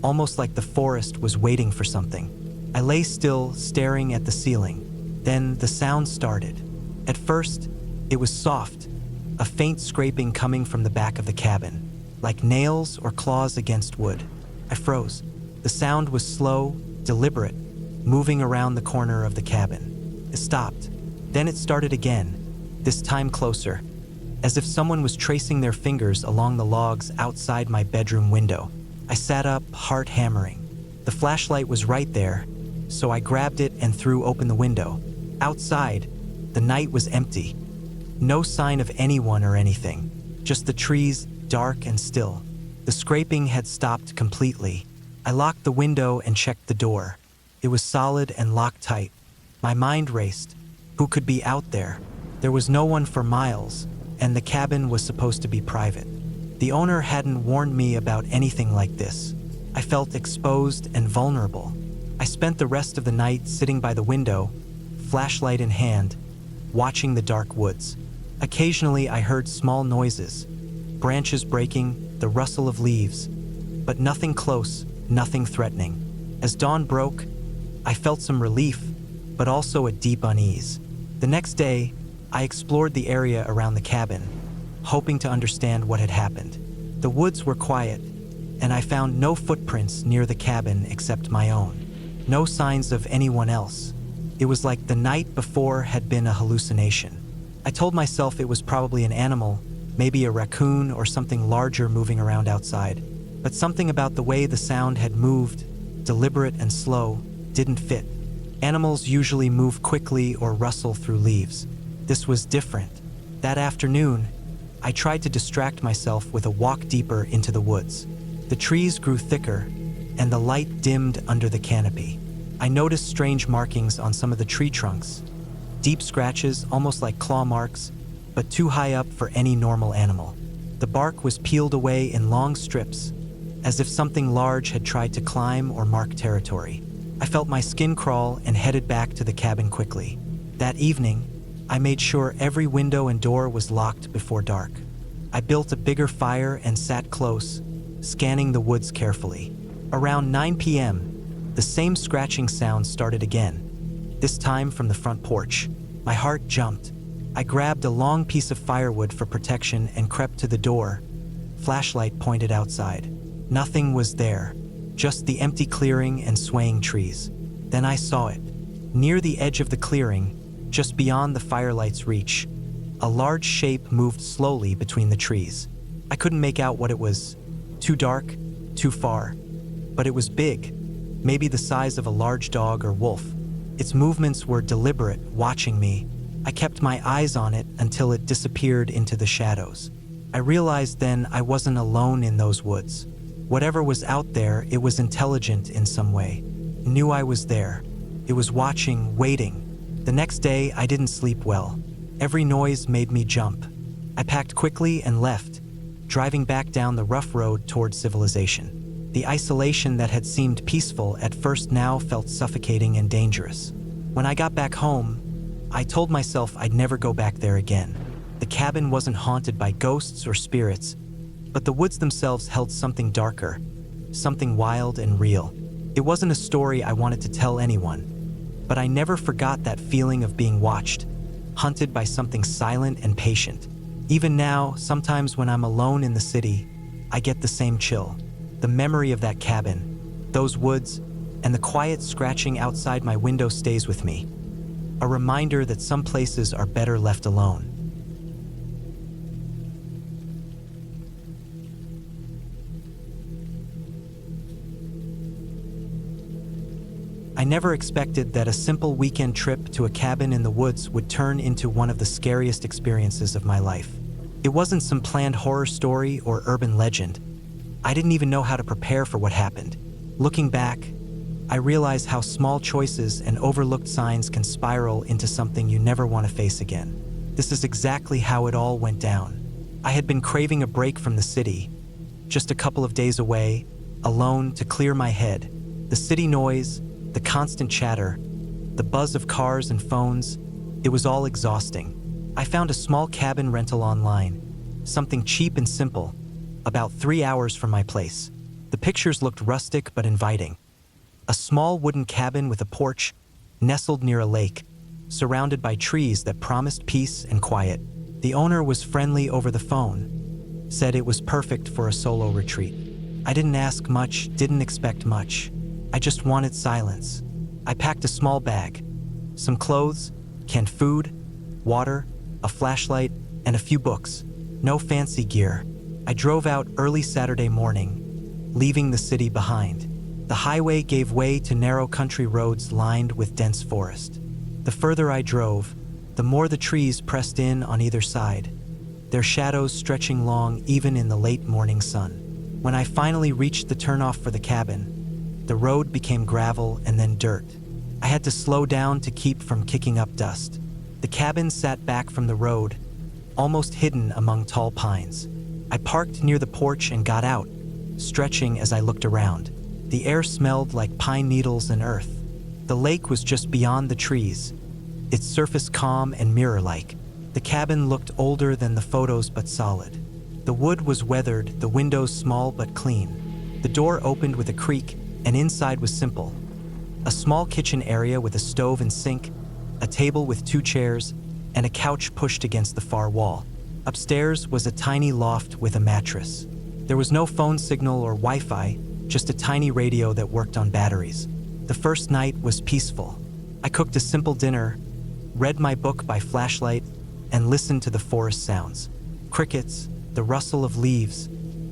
almost like the forest was waiting for something. I lay still, staring at the ceiling. Then the sound started. At first, it was soft, a faint scraping coming from the back of the cabin, like nails or claws against wood. I froze. The sound was slow, deliberate, moving around the corner of the cabin. It stopped. Then it started again, this time closer, as if someone was tracing their fingers along the logs outside my bedroom window. I sat up, heart hammering. The flashlight was right there, so I grabbed it and threw open the window. Outside, the night was empty. No sign of anyone or anything, just the trees, dark and still. The scraping had stopped completely. I locked the window and checked the door. It was solid and locked tight. My mind raced. Who could be out there? There was no one for miles, and the cabin was supposed to be private. The owner hadn't warned me about anything like this. I felt exposed and vulnerable. I spent the rest of the night sitting by the window, flashlight in hand, watching the dark woods. Occasionally I heard small noises, branches breaking, the rustle of leaves, but nothing close, nothing threatening. As dawn broke, I felt some relief, but also a deep unease. The next day, I explored the area around the cabin, hoping to understand what had happened. The woods were quiet, and I found no footprints near the cabin except my own. No signs of anyone else. It was like the night before had been a hallucination. I told myself it was probably an animal, maybe a raccoon or something larger moving around outside. But something about the way the sound had moved, deliberate and slow, didn't fit. Animals usually move quickly or rustle through leaves. This was different. That afternoon, I tried to distract myself with a walk deeper into the woods. The trees grew thicker, and the light dimmed under the canopy. I noticed strange markings on some of the tree trunks. Deep scratches, almost like claw marks, but too high up for any normal animal. The bark was peeled away in long strips, as if something large had tried to climb or mark territory. I felt my skin crawl and headed back to the cabin quickly. That evening, I made sure every window and door was locked before dark. I built a bigger fire and sat close, scanning the woods carefully. Around 9 p.m., the same scratching sound started again, this time from the front porch. My heart jumped. I grabbed a long piece of firewood for protection and crept to the door, flashlight pointed outside. Nothing was there, just the empty clearing and swaying trees. Then I saw it. Near the edge of the clearing, just beyond the firelight's reach, a large shape moved slowly between the trees. I couldn't make out what it was. Too dark, too far. But it was big, maybe the size of a large dog or wolf. Its movements were deliberate, watching me. I kept my eyes on it until it disappeared into the shadows. I realized then I wasn't alone in those woods. Whatever was out there, it was intelligent in some way. It knew I was there. It was watching, waiting. The next day, I didn't sleep well. Every noise made me jump. I packed quickly and left, driving back down the rough road toward civilization. The isolation that had seemed peaceful at first now felt suffocating and dangerous. When I got back home, I told myself I'd never go back there again. The cabin wasn't haunted by ghosts or spirits, but the woods themselves held something darker, something wild and real. It wasn't a story I wanted to tell anyone, but I never forgot that feeling of being watched, hunted by something silent and patient. Even now, sometimes when I'm alone in the city, I get the same chill. The memory of that cabin, those woods, and the quiet scratching outside my window stays with me. a reminder that some places are better left alone. I never expected that a simple weekend trip to a cabin in the woods would turn into one of the scariest experiences of my life. It wasn't some planned horror story or urban legend. I didn't even know how to prepare for what happened. Looking back, I realize how small choices and overlooked signs can spiral into something you never want to face again. This is exactly how it all went down. I had been craving a break from the city, just a couple of days away, alone to clear my head. The city noise, the constant chatter, the buzz of cars and phones, it was all exhausting. I found a small cabin rental online, something cheap and simple, about 3 hours from my place. The pictures looked rustic but inviting. A small wooden cabin with a porch, nestled near a lake, surrounded by trees that promised peace and quiet. The owner was friendly over the phone, said it was perfect for a solo retreat. I didn't ask much, didn't expect much. I just wanted silence. I packed a small bag, some clothes, canned food, water, a flashlight, and a few books. No fancy gear. I drove out early Saturday morning, leaving the city behind. The highway gave way to narrow country roads lined with dense forest. The further I drove, the more the trees pressed in on either side, their shadows stretching long even in the late morning sun. When I finally reached the turnoff for the cabin, the road became gravel and then dirt. I had to slow down to keep from kicking up dust. The cabin sat back from the road, almost hidden among tall pines. I parked near the porch and got out, stretching as I looked around. The air smelled like pine needles and earth. The lake was just beyond the trees, its surface calm and mirror-like. The cabin looked older than the photos but solid. The wood was weathered, the windows small but clean. The door opened with a creak, and inside was simple. A small kitchen area with a stove and sink, a table with 2 chairs, and a couch pushed against the far wall. Upstairs was a tiny loft with a mattress. There was no phone signal or Wi-Fi, just a tiny radio that worked on batteries. The first night was peaceful. I cooked a simple dinner, read my book by flashlight, and listened to the forest sounds. Crickets, the rustle of leaves,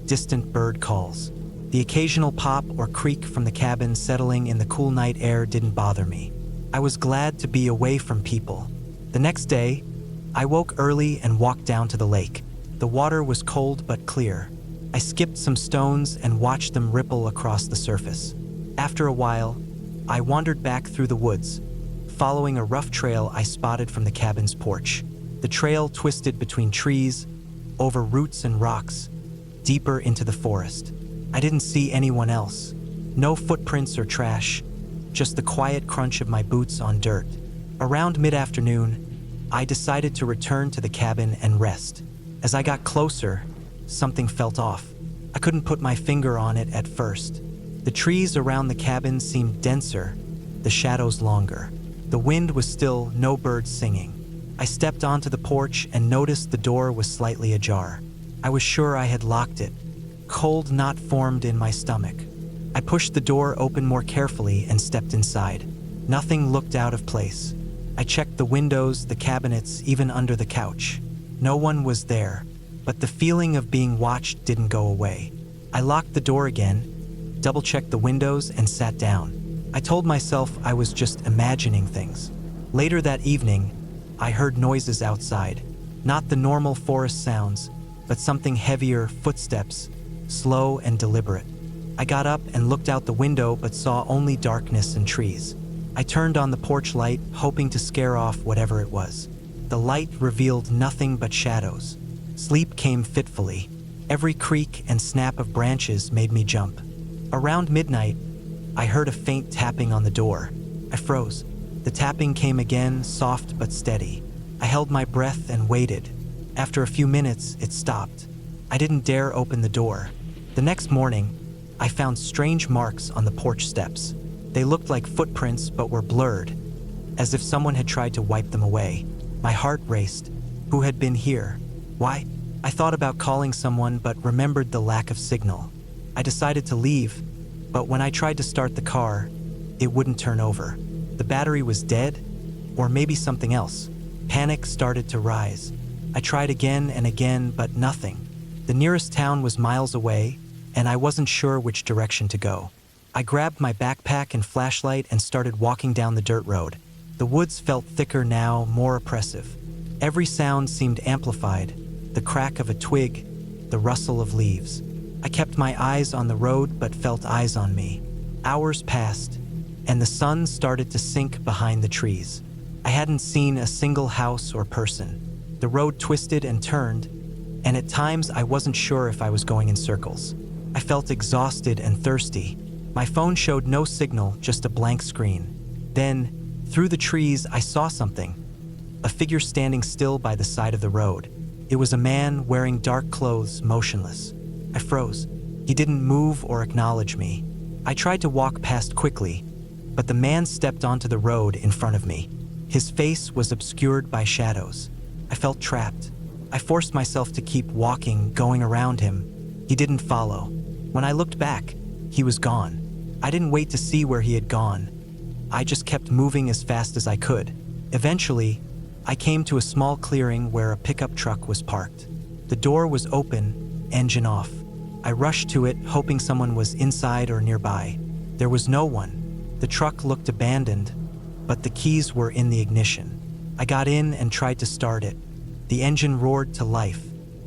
distant bird calls. The occasional pop or creak from the cabin settling in the cool night air didn't bother me. I was glad to be away from people. The next day, I woke early and walked down to the lake. The water was cold but clear. I skipped some stones and watched them ripple across the surface. After a while, I wandered back through the woods, following a rough trail I spotted from the cabin's porch. The trail twisted between trees, over roots and rocks, deeper into the forest. I didn't see anyone else. No footprints or trash, just the quiet crunch of my boots on dirt. Around mid-afternoon, I decided to return to the cabin and rest. As I got closer, something felt off. I couldn't put my finger on it at first. The trees around the cabin seemed denser, the shadows longer. The wind was still, no birds singing. I stepped onto the porch and noticed the door was slightly ajar. I was sure I had locked it. Cold knot formed in my stomach. I pushed the door open more carefully and stepped inside. Nothing looked out of place. I checked the windows, the cabinets, even under the couch. No one was there, but the feeling of being watched didn't go away. I locked the door again, double-checked the windows, and sat down. I told myself I was just imagining things. Later that evening, I heard noises outside. Not the normal forest sounds, but something heavier, footsteps, slow and deliberate. I got up and looked out the window but saw only darkness and trees. I turned on the porch light, hoping to scare off whatever it was. The light revealed nothing but shadows. Sleep came fitfully. Every creak and snap of branches made me jump. Around midnight, I heard a faint tapping on the door. I froze. The tapping came again, soft but steady. I held my breath and waited. After a few minutes, it stopped. I didn't dare open the door. The next morning, I found strange marks on the porch steps. They looked like footprints but were blurred, as if someone had tried to wipe them away. My heart raced. Who had been here? Why? I thought about calling someone but remembered the lack of signal. I decided to leave, but when I tried to start the car, it wouldn't turn over. The battery was dead, Or maybe something else. Panic started to rise. I tried again and again, but nothing. The nearest town was miles away, and I wasn't sure which direction to go. I grabbed my backpack and flashlight and started walking down the dirt road. The woods felt thicker now, more oppressive. Every sound seemed amplified, the crack of a twig, the rustle of leaves. I kept my eyes on the road but felt eyes on me. Hours passed, and the sun started to sink behind the trees. I hadn't seen a single house or person. The road twisted and turned, and at times I wasn't sure if I was going in circles. I felt exhausted and thirsty. My phone showed no signal, just a blank screen. Then, through the trees, I saw something. A figure standing still by the side of the road. It was a man wearing dark clothes, motionless. I froze. He didn't move or acknowledge me. I tried to walk past quickly, but the man stepped onto the road in front of me. His face was obscured by shadows. I felt trapped. I forced myself to keep walking, going around him. He didn't follow. When I looked back, he was gone. I didn't wait to see where he had gone. I just kept moving as fast as I could. Eventually, I came to a small clearing where a pickup truck was parked. The door was open, engine off. I rushed to it, hoping someone was inside or nearby. There was no one. The truck looked abandoned, but the keys were in the ignition. I got in and tried to start it. The engine roared to life.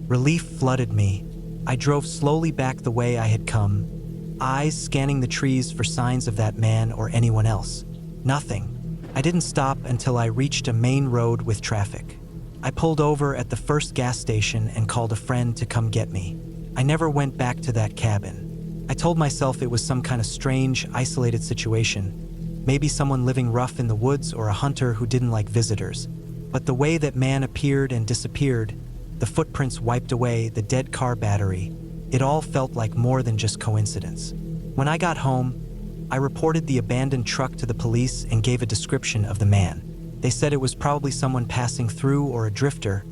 Relief flooded me. I drove slowly back the way I had come, eyes scanning the trees for signs of that man or anyone else. Nothing. I didn't stop until I reached a main road with traffic. I pulled over at the first gas station and called a friend to come get me. I never went back to that cabin. I told myself it was some kind of strange, isolated situation. Maybe someone living rough in the woods or a hunter who didn't like visitors. But the way that man appeared and disappeared, the footprints wiped away, the dead car battery, it all felt like more than just coincidence. When I got home, I reported the abandoned truck to the police and gave a description of the man. They said it was probably someone passing through or a drifter,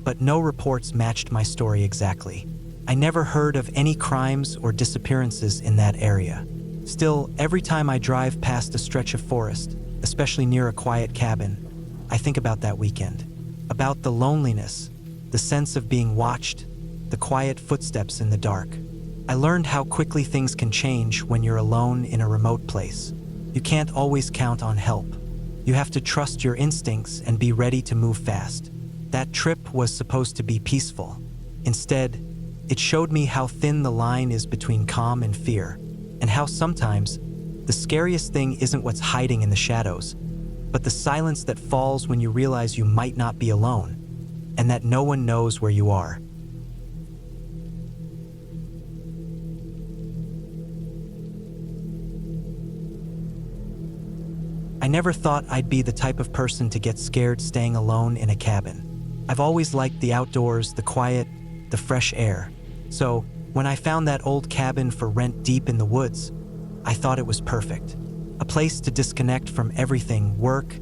but no reports matched my story exactly. I never heard of any crimes or disappearances in that area. Still, every time I drive past a stretch of forest, especially near a quiet cabin, I think about that weekend. About the loneliness, the sense of being watched, the quiet footsteps in the dark. I learned how quickly things can change when you're alone in a remote place. You can't always count on help. You have to trust your instincts and be ready to move fast. That trip was supposed to be peaceful. Instead, it showed me how thin the line is between calm and fear, and how sometimes the scariest thing isn't what's hiding in the shadows, but the silence that falls when you realize you might not be alone, and that no one knows where you are. I never thought I'd be the type of person to get scared staying alone in a cabin. I've always liked the outdoors, the quiet, the fresh air. So, when I found that old cabin for rent deep in the woods, I thought it was perfect. A place to disconnect from everything: work,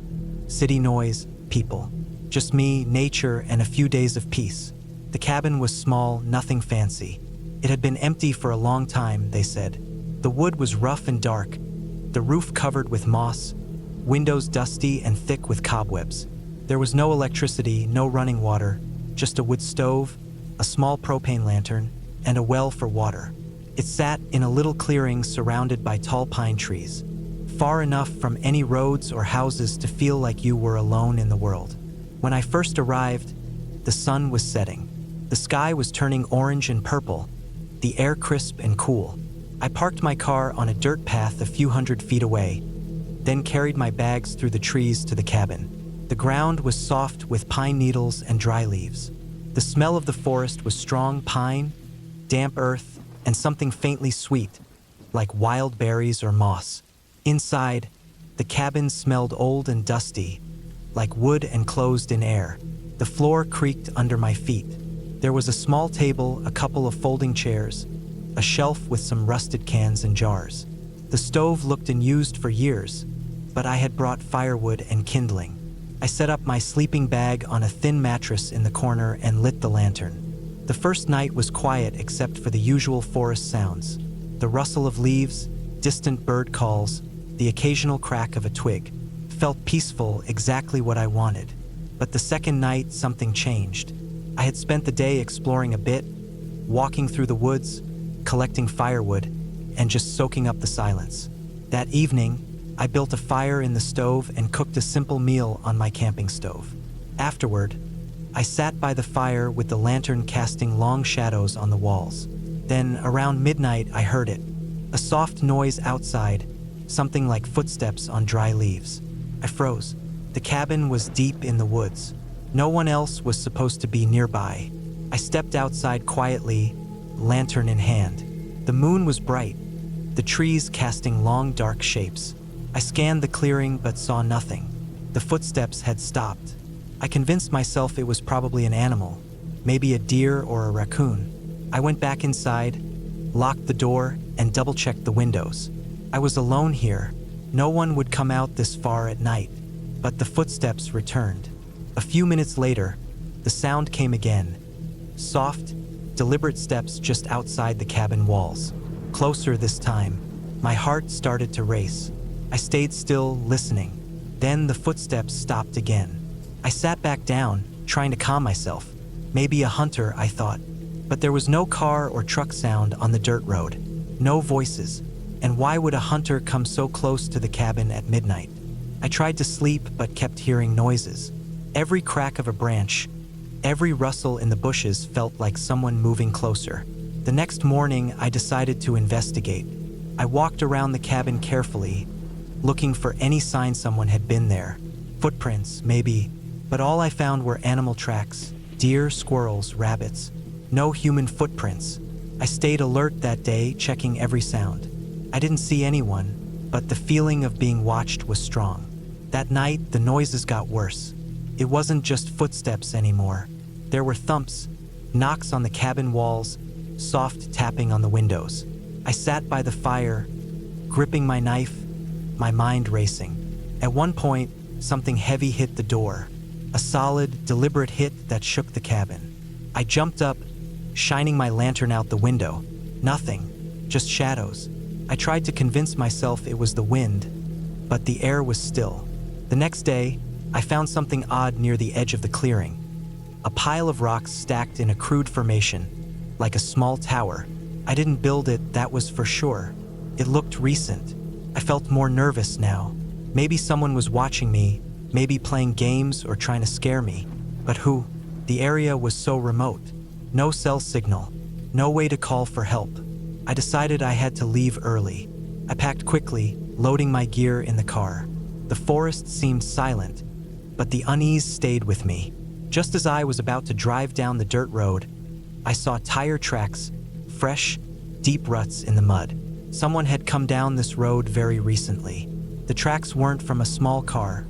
city noise, people. Just me, nature, and a few days of peace. The cabin was small, nothing fancy. It had been empty for a long time, they said. The wood was rough and dark, the roof covered with moss, windows dusty and thick with cobwebs. There was no electricity, no running water, just a wood stove, a small propane lantern, and a well for water. It sat in a little clearing surrounded by tall pine trees, far enough from any roads or houses to feel like you were alone in the world. When I first arrived, the sun was setting. The sky was turning orange and purple, the air crisp and cool. I parked my car on a dirt path a few hundred feet away, then carried my bags through the trees to the cabin. The ground was soft with pine needles and dry leaves. The smell of the forest was strong pine, damp earth, and something faintly sweet, like wild berries or moss. Inside, the cabin smelled old and dusty, like wood enclosed in air. The floor creaked under my feet. There was a small table, a couple of folding chairs, a shelf with some rusted cans and jars. The stove looked unused for years, but I had brought firewood and kindling. I set up my sleeping bag on a thin mattress in the corner and lit the lantern. The first night was quiet except for the usual forest sounds: the rustle of leaves, distant bird calls, the occasional crack of a twig. felt peaceful, exactly what I wanted. But the second night, something changed. I had spent the day exploring a bit, walking through the woods, collecting firewood, and just soaking up the silence. That evening, I built a fire in the stove and cooked a simple meal on my camping stove. Afterward, I sat by the fire with the lantern casting long shadows on the walls. Then, around midnight, I heard it. A soft noise outside, something like footsteps on dry leaves. I froze. The cabin was deep in the woods. No one else was supposed to be nearby. I stepped outside quietly, lantern in hand. The moon was bright, the trees casting long dark shapes. I scanned the clearing but saw nothing. The footsteps had stopped. I convinced myself it was probably an animal, maybe a deer or a raccoon. I went back inside, locked the door, and double-checked the windows. I was alone here. No one would come out this far at night. But the footsteps returned. A few minutes later, the sound came again. Soft, deliberate steps just outside the cabin walls. Closer this time. My heart started to race. I stayed still, listening. Then the footsteps stopped again. I sat back down, trying to calm myself. Maybe a hunter, I thought. But there was no car or truck sound on the dirt road. No voices. And why would a hunter come so close to the cabin at midnight? I tried to sleep but kept hearing noises. Every crack of a branch, every rustle in the bushes felt like someone moving closer. The next morning, I decided to investigate. I walked around the cabin carefully, looking for any sign someone had been there. Footprints, maybe, but all I found were animal tracks, deer, squirrels, rabbits. No human footprints. I stayed alert that day, checking every sound. I didn't see anyone, but the feeling of being watched was strong. That night, the noises got worse. It wasn't just footsteps anymore. There were thumps, knocks on the cabin walls, soft tapping on the windows. I sat by the fire, gripping my knife, my mind racing. At one point, something heavy hit the door. A solid, deliberate hit that shook the cabin. I jumped up, shining my lantern out the window. Nothing, just shadows. I tried to convince myself it was the wind, but the air was still. The next day, I found something odd near the edge of the clearing. A pile of rocks stacked in a crude formation, like a small tower. I didn't build it, that was for sure. It looked recent. I felt more nervous now. Maybe someone was watching me, maybe playing games or trying to scare me. But who? The area was so remote. No cell signal, no way to call for help. I decided I had to leave early. I packed quickly, loading my gear in the car. The forest seemed silent, but the unease stayed with me. Just as I was about to drive down the dirt road, I saw tire tracks, fresh, deep ruts in the mud. Someone had come down this road very recently. The tracks weren't from a small car,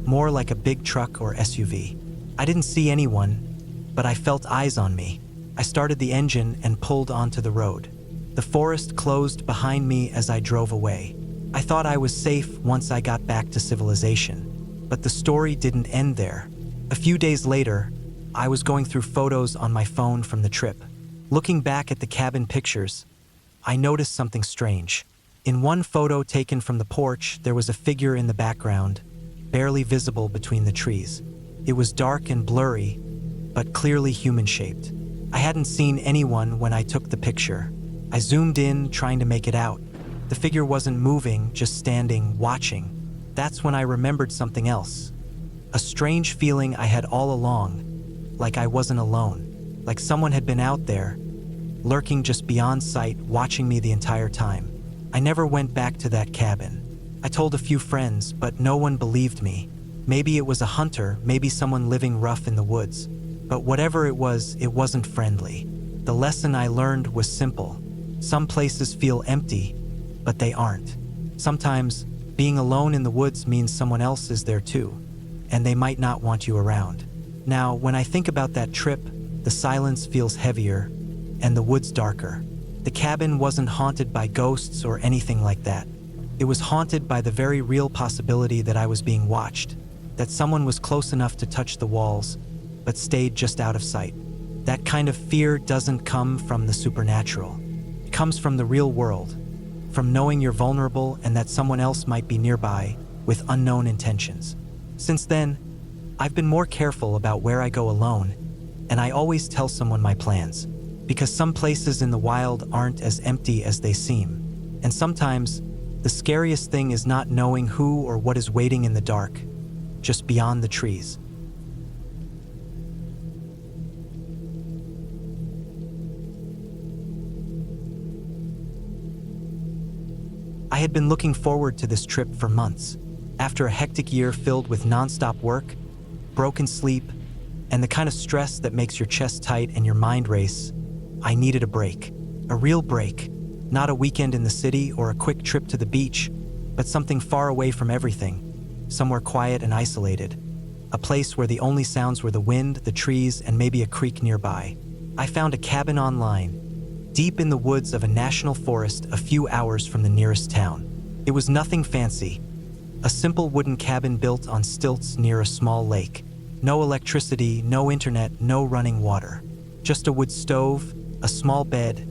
more like a big truck or SUV. I didn't see anyone, but I felt eyes on me. I started the engine and pulled onto the road. The forest closed behind me as I drove away. I thought I was safe once I got back to civilization. But the story didn't end there. A few days later, I was going through photos on my phone from the trip. Looking back at the cabin pictures, I noticed something strange. In one photo taken from the porch, there was a figure in the background, barely visible between the trees. It was dark and blurry, but clearly human-shaped. I hadn't seen anyone when I took the picture. I zoomed in, trying to make it out. The figure wasn't moving, just standing, watching. That's when I remembered something else. A strange feeling I had all along, like I wasn't alone, like someone had been out there, lurking just beyond sight, watching me the entire time. I never went back to that cabin. I told a few friends, but no one believed me. Maybe it was a hunter, maybe someone living rough in the woods. But whatever it wasn't friendly. The lesson I learned was simple. Some places feel empty, but they aren't. Sometimes, being alone in the woods means someone else is there too, and they might not want you around. Now, when I think about that trip, the silence feels heavier, and the woods darker. The cabin wasn't haunted by ghosts or anything like that. It was haunted by the very real possibility that I was being watched, that someone was close enough to touch the walls, but stayed just out of sight. That kind of fear doesn't come from the supernatural. It comes from the real world, from knowing you're vulnerable and that someone else might be nearby, with unknown intentions. Since then, I've been more careful about where I go alone, and I always tell someone my plans, because some places in the wild aren't as empty as they seem. And sometimes, the scariest thing is not knowing who or what is waiting in the dark, just beyond the trees. I had been looking forward to this trip for months. After a hectic year filled with nonstop work, broken sleep, and the kind of stress that makes your chest tight and your mind race, I needed a break. A real break. Not a weekend in the city or a quick trip to the beach, but something far away from everything. Somewhere quiet and isolated. A place where the only sounds were the wind, the trees, and maybe a creek nearby. I found a cabin online, deep in the woods of a national forest a few hours from the nearest town. It was nothing fancy. A simple wooden cabin built on stilts near a small lake. No electricity, no internet, no running water. Just a wood stove, a small bed,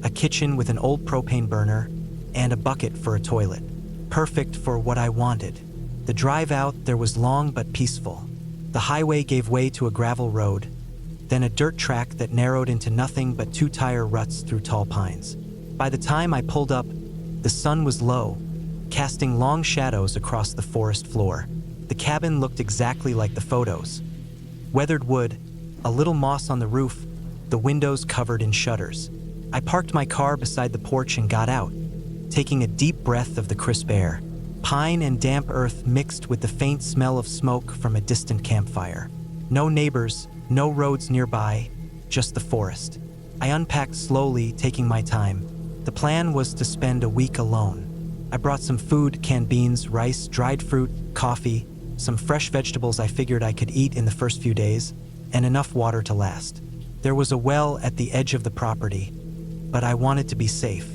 a kitchen with an old propane burner, and a bucket for a toilet. Perfect for what I wanted. The drive out there was long but peaceful. The highway gave way to a gravel road, then a dirt track that narrowed into nothing but two-tire ruts through tall pines. By the time I pulled up, the sun was low, casting long shadows across the forest floor. The cabin looked exactly like the photos. Weathered wood, a little moss on the roof, the windows covered in shutters. I parked my car beside the porch and got out, taking a deep breath of the crisp air. Pine and damp earth mixed with the faint smell of smoke from a distant campfire. No neighbors, no roads nearby, just the forest. I unpacked slowly, taking my time. The plan was to spend a week alone. I brought some food, canned beans, rice, dried fruit, coffee, some fresh vegetables I figured I could eat in the first few days, and enough water to last. There was a well at the edge of the property, but I wanted to be safe.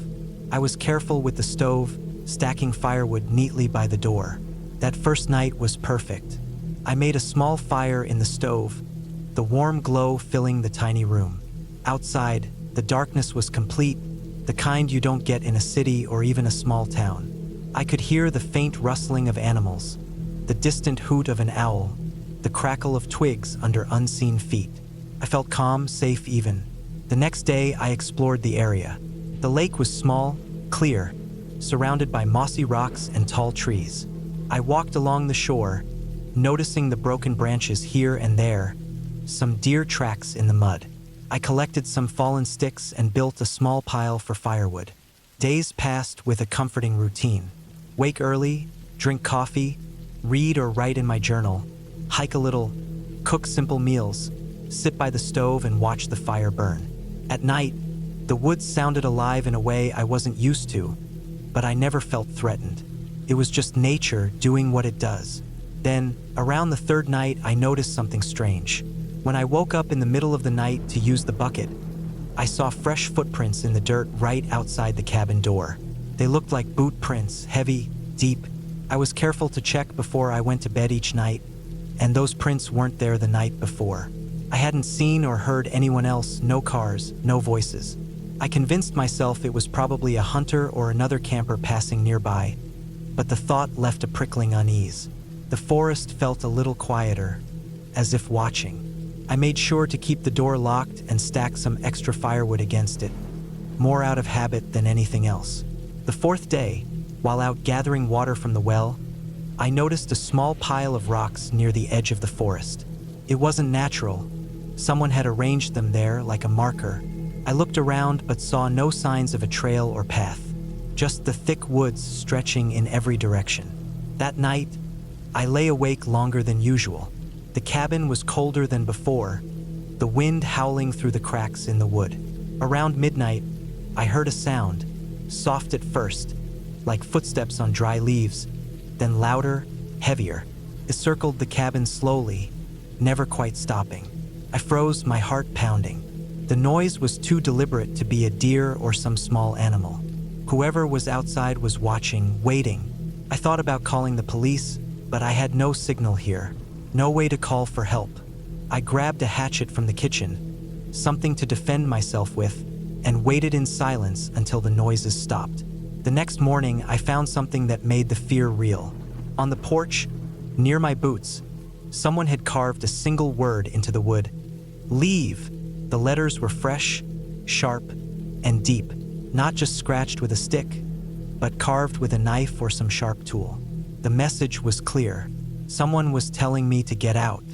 I was careful with the stove, stacking firewood neatly by the door. That first night was perfect. I made a small fire in the stove, the warm glow filling the tiny room. Outside, the darkness was complete, the kind you don't get in a city or even a small town. I could hear the faint rustling of animals, the distant hoot of an owl, the crackle of twigs under unseen feet. I felt calm, safe even. The next day, I explored the area. The lake was small, clear, surrounded by mossy rocks and tall trees. I walked along the shore, noticing the broken branches here and there, some deer tracks in the mud. I collected some fallen sticks and built a small pile for firewood. Days passed with a comforting routine. Wake early, drink coffee, read or write in my journal, hike a little, cook simple meals, sit by the stove and watch the fire burn. At night, the woods sounded alive in a way I wasn't used to, but I never felt threatened. It was just nature doing what it does. Then, around the third night, I noticed something strange. When I woke up in the middle of the night to use the bucket, I saw fresh footprints in the dirt right outside the cabin door. They looked like boot prints, heavy, deep. I was careful to check before I went to bed each night, and those prints weren't there the night before. I hadn't seen or heard anyone else, no cars, no voices. I convinced myself it was probably a hunter or another camper passing nearby, but the thought left a prickling unease. The forest felt a little quieter, as if watching. I made sure to keep the door locked and stack some extra firewood against it, more out of habit than anything else. The fourth day, while out gathering water from the well, I noticed a small pile of rocks near the edge of the forest. It wasn't natural. Someone had arranged them there like a marker. I looked around but saw no signs of a trail or path, just the thick woods stretching in every direction. That night, I lay awake longer than usual. The cabin was colder than before, the wind howling through the cracks in the wood. Around midnight, I heard a sound, soft at first, like footsteps on dry leaves, then louder, heavier. It circled the cabin slowly, never quite stopping. I froze, my heart pounding. The noise was too deliberate to be a deer or some small animal. Whoever was outside was watching, waiting. I thought about calling the police, but I had no signal here. No way to call for help. I grabbed a hatchet from the kitchen, something to defend myself with, and waited in silence until the noises stopped. The next morning, I found something that made the fear real. On the porch, near my boots, someone had carved a single word into the wood. Leave. The letters were fresh, sharp, and deep, not just scratched with a stick, but carved with a knife or some sharp tool. The message was clear. Someone was telling me to get out.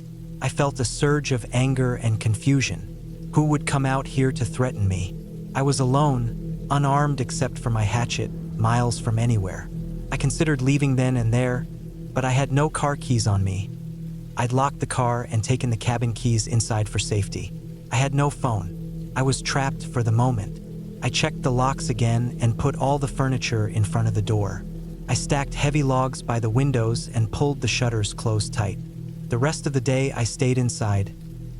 I felt a surge of anger and confusion. Who would come out here to threaten me? I was alone, unarmed except for my hatchet, miles from anywhere. I considered leaving then and there, but I had no car keys on me. I'd locked the car and taken the cabin keys inside for safety. I had no phone. I was trapped for the moment. I checked the locks again and put all the furniture in front of the door. I stacked heavy logs by the windows and pulled the shutters closed tight. The rest of the day I stayed inside,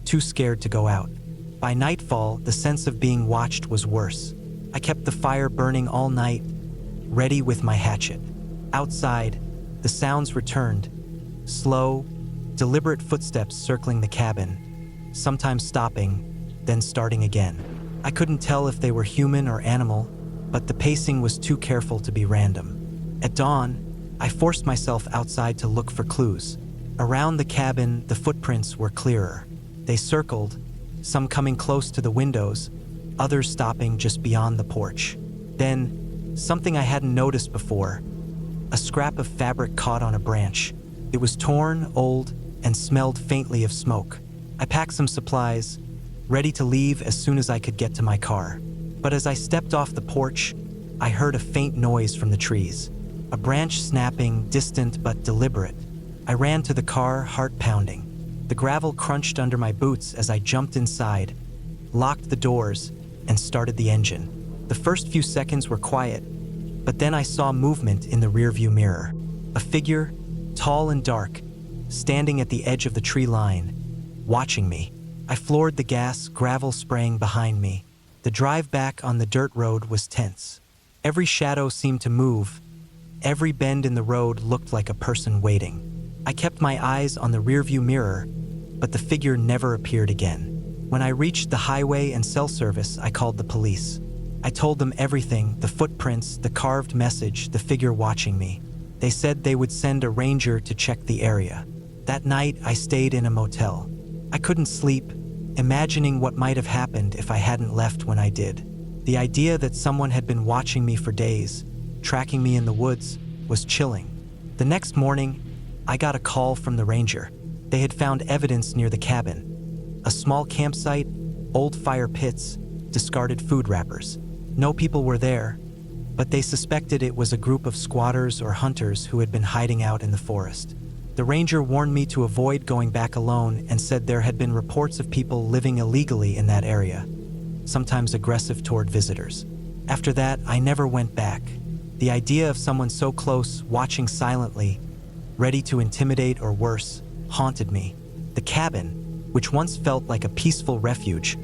too scared to go out. By nightfall, the sense of being watched was worse. I kept the fire burning all night, ready with my hatchet. Outside, the sounds returned. Slow, deliberate footsteps circling the cabin, sometimes stopping, then starting again. I couldn't tell if they were human or animal, but the pacing was too careful to be random. At dawn, I forced myself outside to look for clues. Around the cabin, the footprints were clearer. They circled, some coming close to the windows, others stopping just beyond the porch. Then, something I hadn't noticed before. A scrap of fabric caught on a branch. It was torn, old, and smelled faintly of smoke. I packed some supplies, ready to leave as soon as I could get to my car. But as I stepped off the porch, I heard a faint noise from the trees. A branch snapping, distant but deliberate. I ran to the car, heart pounding. The gravel crunched under my boots as I jumped inside, locked the doors, and started the engine. The first few seconds were quiet, but then I saw movement in the rearview mirror. A figure, tall and dark, standing at the edge of the tree line, watching me. I floored the gas, gravel spraying behind me. The drive back on the dirt road was tense. Every shadow seemed to move. Every bend in the road looked like a person waiting. I kept my eyes on the rearview mirror, but the figure never appeared again. When I reached the highway and cell service, I called the police. I told them everything, the footprints, the carved message, the figure watching me. They said they would send a ranger to check the area. That night, I stayed in a motel. I couldn't sleep, imagining what might have happened if I hadn't left when I did. The idea that someone had been watching me for days, tracking me in the woods, was chilling. The next morning, I got a call from the ranger. They had found evidence near the cabin. A small campsite, old fire pits, discarded food wrappers. No people were there, but they suspected it was a group of squatters or hunters who had been hiding out in the forest. The ranger warned me to avoid going back alone and said there had been reports of people living illegally in that area, sometimes aggressive toward visitors. After that, I never went back. The idea of someone so close, watching silently, ready to intimidate or worse, haunted me. The cabin, which once felt like a peaceful refuge,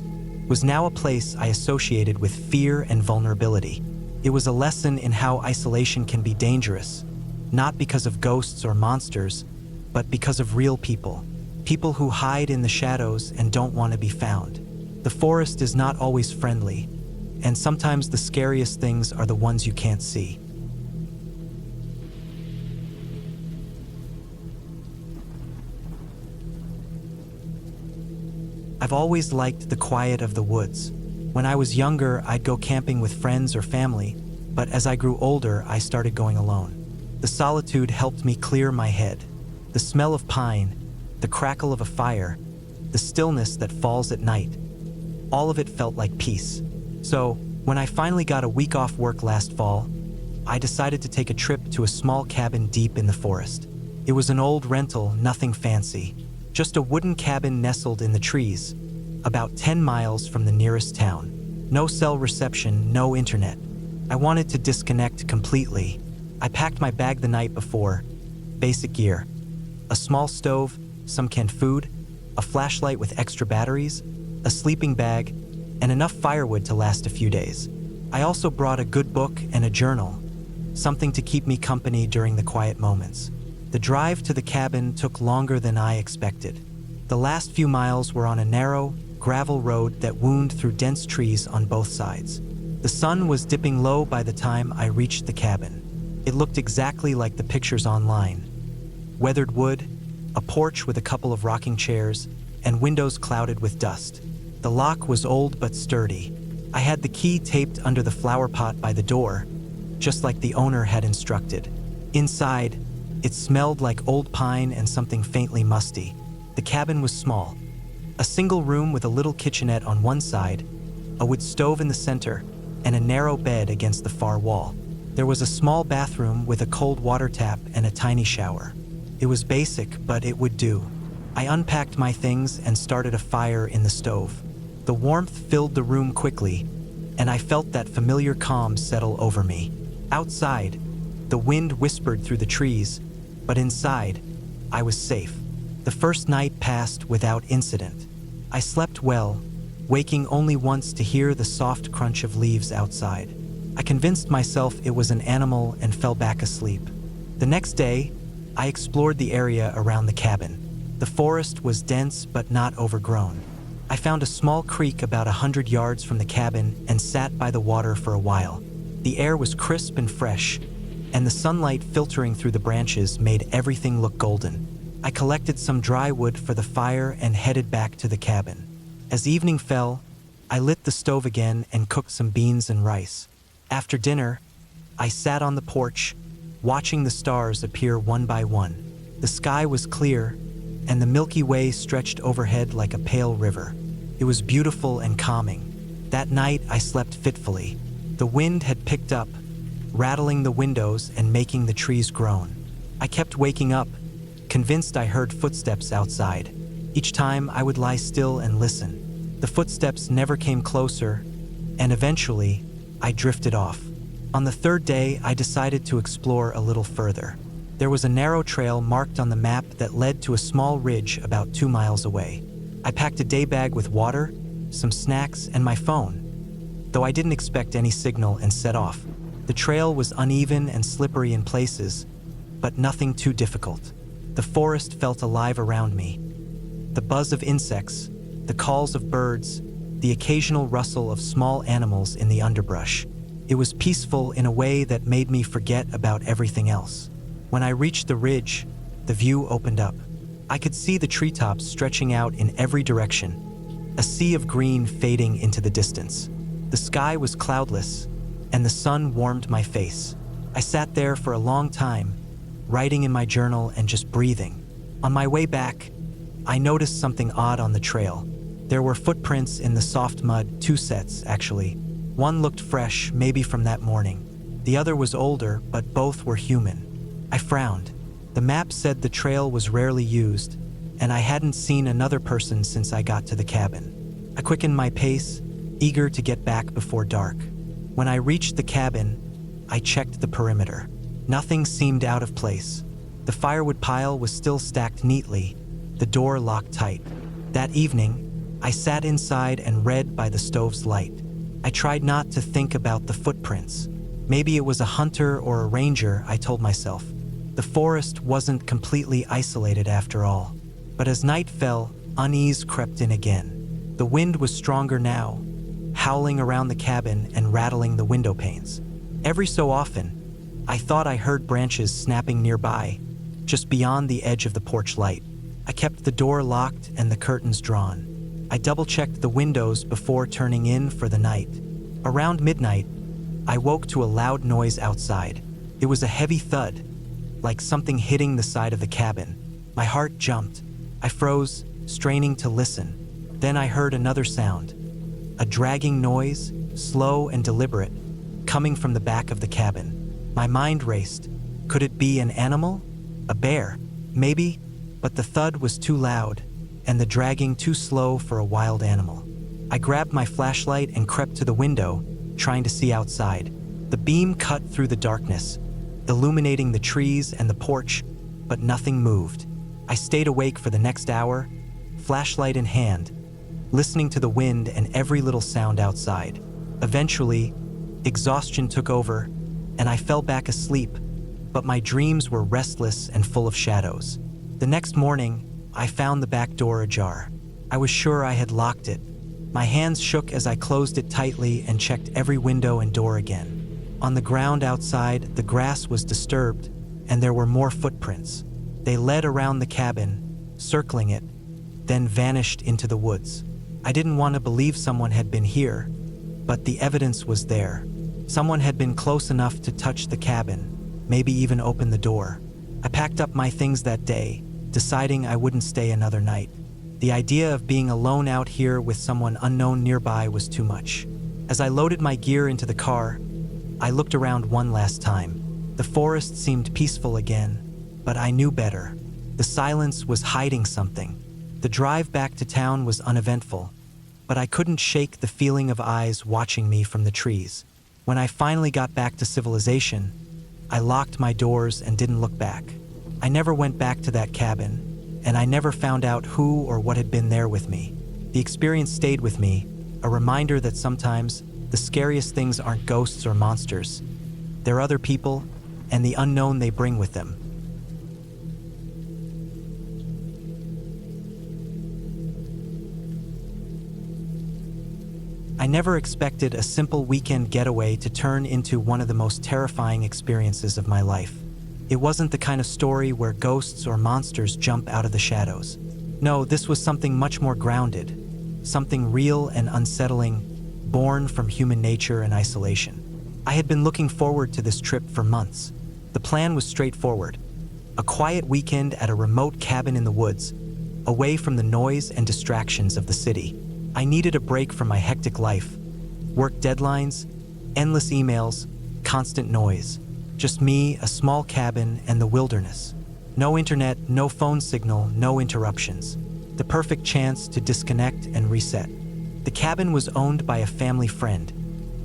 was now a place I associated with fear and vulnerability. It was a lesson in how isolation can be dangerous, not because of ghosts or monsters, but because of real people. People who hide in the shadows and don't want to be found. The forest is not always friendly, and sometimes the scariest things are the ones you can't see. I've always liked the quiet of the woods. When I was younger, I'd go camping with friends or family, but as I grew older, I started going alone. The solitude helped me clear my head. The smell of pine, the crackle of a fire, the stillness that falls at night, all of it felt like peace. So, when I finally got a week off work last fall, I decided to take a trip to a small cabin deep in the forest. It was an old rental, nothing fancy. Just a wooden cabin nestled in the trees, about 10 miles from the nearest town. No cell reception, no internet. I wanted to disconnect completely. I packed my bag the night before. Basic gear. A small stove, some canned food, a flashlight with extra batteries, a sleeping bag, and enough firewood to last a few days. I also brought a good book and a journal, something to keep me company during the quiet moments. The drive to the cabin took longer than I expected. The last few miles were on a narrow, gravel road that wound through dense trees on both sides. The sun was dipping low by the time I reached the cabin. It looked exactly like the pictures online. weathered wood, a porch with a couple of rocking chairs, and windows clouded with dust. The lock was old but sturdy. I had the key taped under the flower pot by the door, just like the owner had instructed. Inside, it smelled like old pine and something faintly musty. The cabin was small. A single room with a little kitchenette on one side, a wood stove in the center, and a narrow bed against the far wall. There was a small bathroom with a cold water tap and a tiny shower. It was basic, but it would do. I unpacked my things and started a fire in the stove. The warmth filled the room quickly, and I felt that familiar calm settle over me. Outside, the wind whispered through the trees, but inside, I was safe. The first night passed without incident. I slept well, waking only once to hear the soft crunch of leaves outside. I convinced myself it was an animal and fell back asleep. The next day, I explored the area around the cabin. The forest was dense but not overgrown. I found a small creek about 100 yards from the cabin and sat by the water for a while. The air was crisp and fresh, and the sunlight filtering through the branches made everything look golden. I collected some dry wood for the fire and headed back to the cabin. As evening fell, I lit the stove again and cooked some beans and rice. After dinner, I sat on the porch, watching the stars appear one by one. The sky was clear, and the Milky Way stretched overhead like a pale river. It was beautiful and calming. That night, I slept fitfully. The wind had picked up, rattling the windows and making the trees groan. I kept waking up, convinced I heard footsteps outside. Each time, I would lie still and listen. The footsteps never came closer, and eventually, I drifted off. On the third day, I decided to explore a little further. There was a narrow trail marked on the map that led to a small ridge about 2 miles away. I packed a day bag with water, some snacks, and my phone, though I didn't expect any signal, and set off. The trail was uneven and slippery in places, but nothing too difficult. The forest felt alive around me. The buzz of insects, the calls of birds, the occasional rustle of small animals in the underbrush. It was peaceful in a way that made me forget about everything else. When I reached the ridge, the view opened up. I could see the treetops stretching out in every direction, a sea of green fading into the distance. The sky was cloudless, and the sun warmed my face. I sat there for a long time, writing in my journal and just breathing. On my way back, I noticed something odd on the trail. There were footprints in the soft mud, 2 sets actually. One looked fresh, maybe from that morning. The other was older, but both were human. I frowned. The map said the trail was rarely used, and I hadn't seen another person since I got to the cabin. I quickened my pace, eager to get back before dark. When I reached the cabin, I checked the perimeter. Nothing seemed out of place. The firewood pile was still stacked neatly, the door locked tight. That evening, I sat inside and read by the stove's light. I tried not to think about the footprints. Maybe it was a hunter or a ranger, I told myself. The forest wasn't completely isolated after all. But as night fell, unease crept in again. The wind was stronger now, howling around the cabin and rattling the window panes. Every so often, I thought I heard branches snapping nearby, just beyond the edge of the porch light. I kept the door locked and the curtains drawn. I double-checked the windows before turning in for the night. Around midnight, I woke to a loud noise outside. It was a heavy thud, like something hitting the side of the cabin. My heart jumped. I froze, straining to listen. Then I heard another sound, a dragging noise, slow and deliberate, coming from the back of the cabin. My mind raced. Could it be an animal? A bear? Maybe, but the thud was too loud, and the dragging too slow for a wild animal. I grabbed my flashlight and crept to the window, trying to see outside. The beam cut through the darkness, illuminating the trees and the porch, but nothing moved. I stayed awake for the next hour, flashlight in hand, listening to the wind and every little sound outside. Eventually, exhaustion took over, and I fell back asleep, but my dreams were restless and full of shadows. The next morning, I found the back door ajar. I was sure I had locked it. My hands shook as I closed it tightly and checked every window and door again. On the ground outside, the grass was disturbed, and there were more footprints. They led around the cabin, circling it, then vanished into the woods. I didn't want to believe someone had been here, but the evidence was there. Someone had been close enough to touch the cabin, maybe even open the door. I packed up my things that day, deciding I wouldn't stay another night. The idea of being alone out here with someone unknown nearby was too much. As I loaded my gear into the car, I looked around one last time. The forest seemed peaceful again, but I knew better. The silence was hiding something. The drive back to town was uneventful, but I couldn't shake the feeling of eyes watching me from the trees. When I finally got back to civilization, I locked my doors and didn't look back. I never went back to that cabin, and I never found out who or what had been there with me. The experience stayed with me, a reminder that sometimes the scariest things aren't ghosts or monsters. They're other people and the unknown they bring with them. I never expected a simple weekend getaway to turn into one of the most terrifying experiences of my life. It wasn't the kind of story where ghosts or monsters jump out of the shadows. No, this was something much more grounded, something real and unsettling, born from human nature and isolation. I had been looking forward to this trip for months. The plan was straightforward: a quiet weekend at a remote cabin in the woods, away from the noise and distractions of the city. I needed a break from my hectic life. Work deadlines, endless emails, constant noise. Just me, a small cabin, and the wilderness. No internet, no phone signal, no interruptions. The perfect chance to disconnect and reset. The cabin was owned by a family friend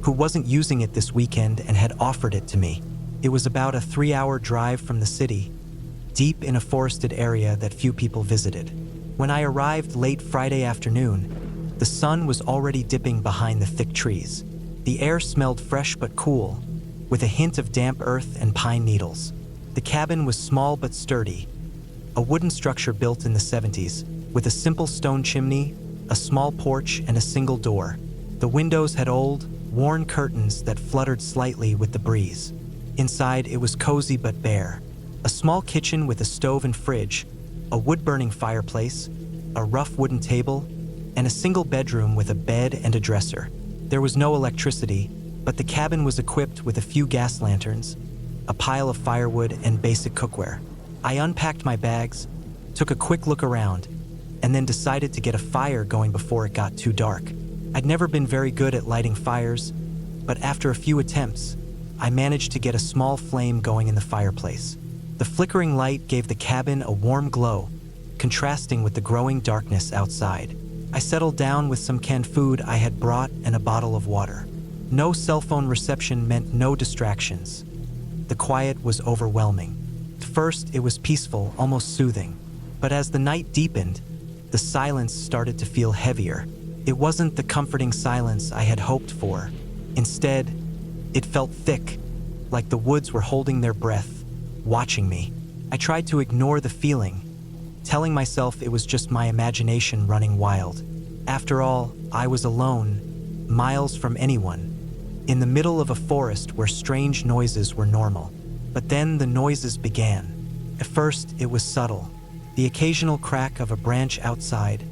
who wasn't using it this weekend and had offered it to me. It was about a 3-hour drive from the city, deep in a forested area that few people visited. When I arrived late Friday afternoon, the sun was already dipping behind the thick trees. The air smelled fresh but cool, with a hint of damp earth and pine needles. The cabin was small but sturdy, a wooden structure built in the 70s, with a simple stone chimney, a small porch, and a single door. The windows had old, worn curtains that fluttered slightly with the breeze. Inside, it was cozy but bare. A small kitchen with a stove and fridge, a wood-burning fireplace, a rough wooden table, and a single bedroom with a bed and a dresser. There was no electricity, but the cabin was equipped with a few gas lanterns, a pile of firewood, and basic cookware. I unpacked my bags, took a quick look around, and then decided to get a fire going before it got too dark. I'd never been very good at lighting fires, but after a few attempts, I managed to get a small flame going in the fireplace. The flickering light gave the cabin a warm glow, contrasting with the growing darkness outside. I settled down with some canned food I had brought and a bottle of water. No cell phone reception meant no distractions. The quiet was overwhelming. At first, it was peaceful, almost soothing. But as the night deepened, the silence started to feel heavier. It wasn't the comforting silence I had hoped for. Instead, it felt thick, like the woods were holding their breath, watching me. I tried to ignore the feeling, telling myself it was just my imagination running wild. After all, I was alone, miles from anyone, in the middle of a forest where strange noises were normal. But then the noises began. At first, it was subtle, the occasional crack of a branch outside,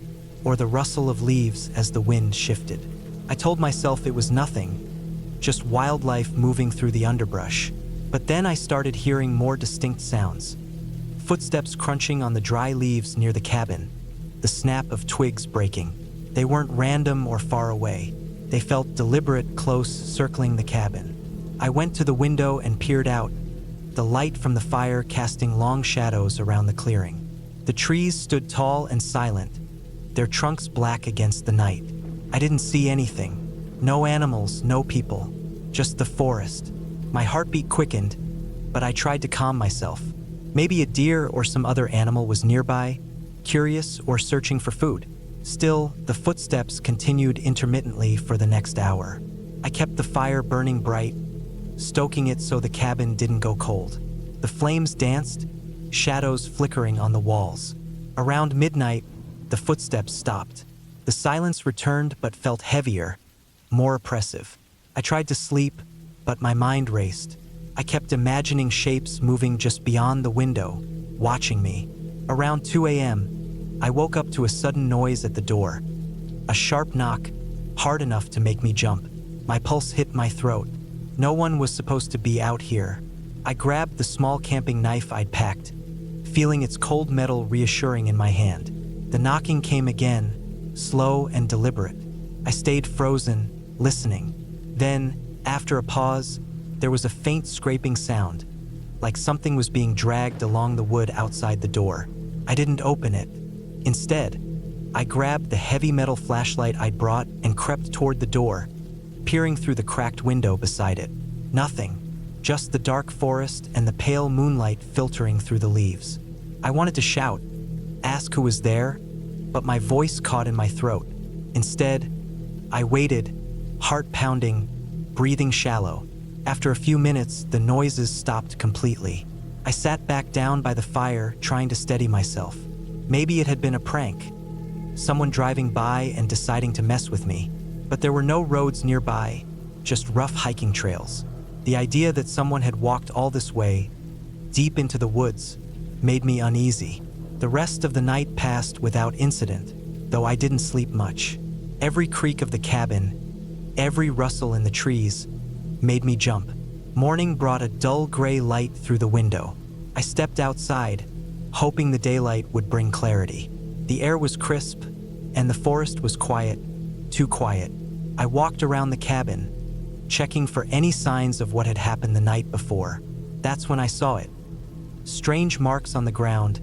or the rustle of leaves as the wind shifted. I told myself it was nothing, just wildlife moving through the underbrush. But then I started hearing more distinct sounds. Footsteps crunching on the dry leaves near the cabin, the snap of twigs breaking. They weren't random or far away. They felt deliberate, close, circling the cabin. I went to the window and peered out, the light from the fire casting long shadows around the clearing. The trees stood tall and silent, their trunks black against the night. I didn't see anything. No animals, no people, just the forest. My heartbeat quickened, but I tried to calm myself. Maybe a deer or some other animal was nearby, curious or searching for food. Still, the footsteps continued intermittently for the next hour. I kept the fire burning bright, stoking it so the cabin didn't go cold. The flames danced, shadows flickering on the walls. Around midnight, the footsteps stopped. The silence returned but felt heavier, more oppressive. I tried to sleep, but my mind raced. I kept imagining shapes moving just beyond the window, watching me. Around 2 a.m., I woke up to a sudden noise at the door. A sharp knock, hard enough to make me jump. My pulse hit my throat. No one was supposed to be out here. I grabbed the small camping knife I'd packed, feeling its cold metal reassuring in my hand. The knocking came again, slow and deliberate. I stayed frozen, listening. Then, after a pause, there was a faint scraping sound, like something was being dragged along the wood outside the door. I didn't open it. Instead, I grabbed the heavy metal flashlight I'd brought and crept toward the door, peering through the cracked window beside it. Nothing, just the dark forest and the pale moonlight filtering through the leaves. I wanted to shout, ask who was there, but my voice caught in my throat. Instead, I waited, heart pounding, breathing shallow. After a few minutes, the noises stopped completely. I sat back down by the fire, trying to steady myself. Maybe it had been a prank, someone driving by and deciding to mess with me. But there were no roads nearby, just rough hiking trails. The idea that someone had walked all this way, deep into the woods, made me uneasy. The rest of the night passed without incident, though I didn't sleep much. Every creak of the cabin, every rustle in the trees, made me jump. Morning brought a dull gray light through the window. I stepped outside, hoping the daylight would bring clarity. The air was crisp, and the forest was quiet, too quiet. I walked around the cabin, checking for any signs of what had happened the night before. That's when I saw it. Strange marks on the ground,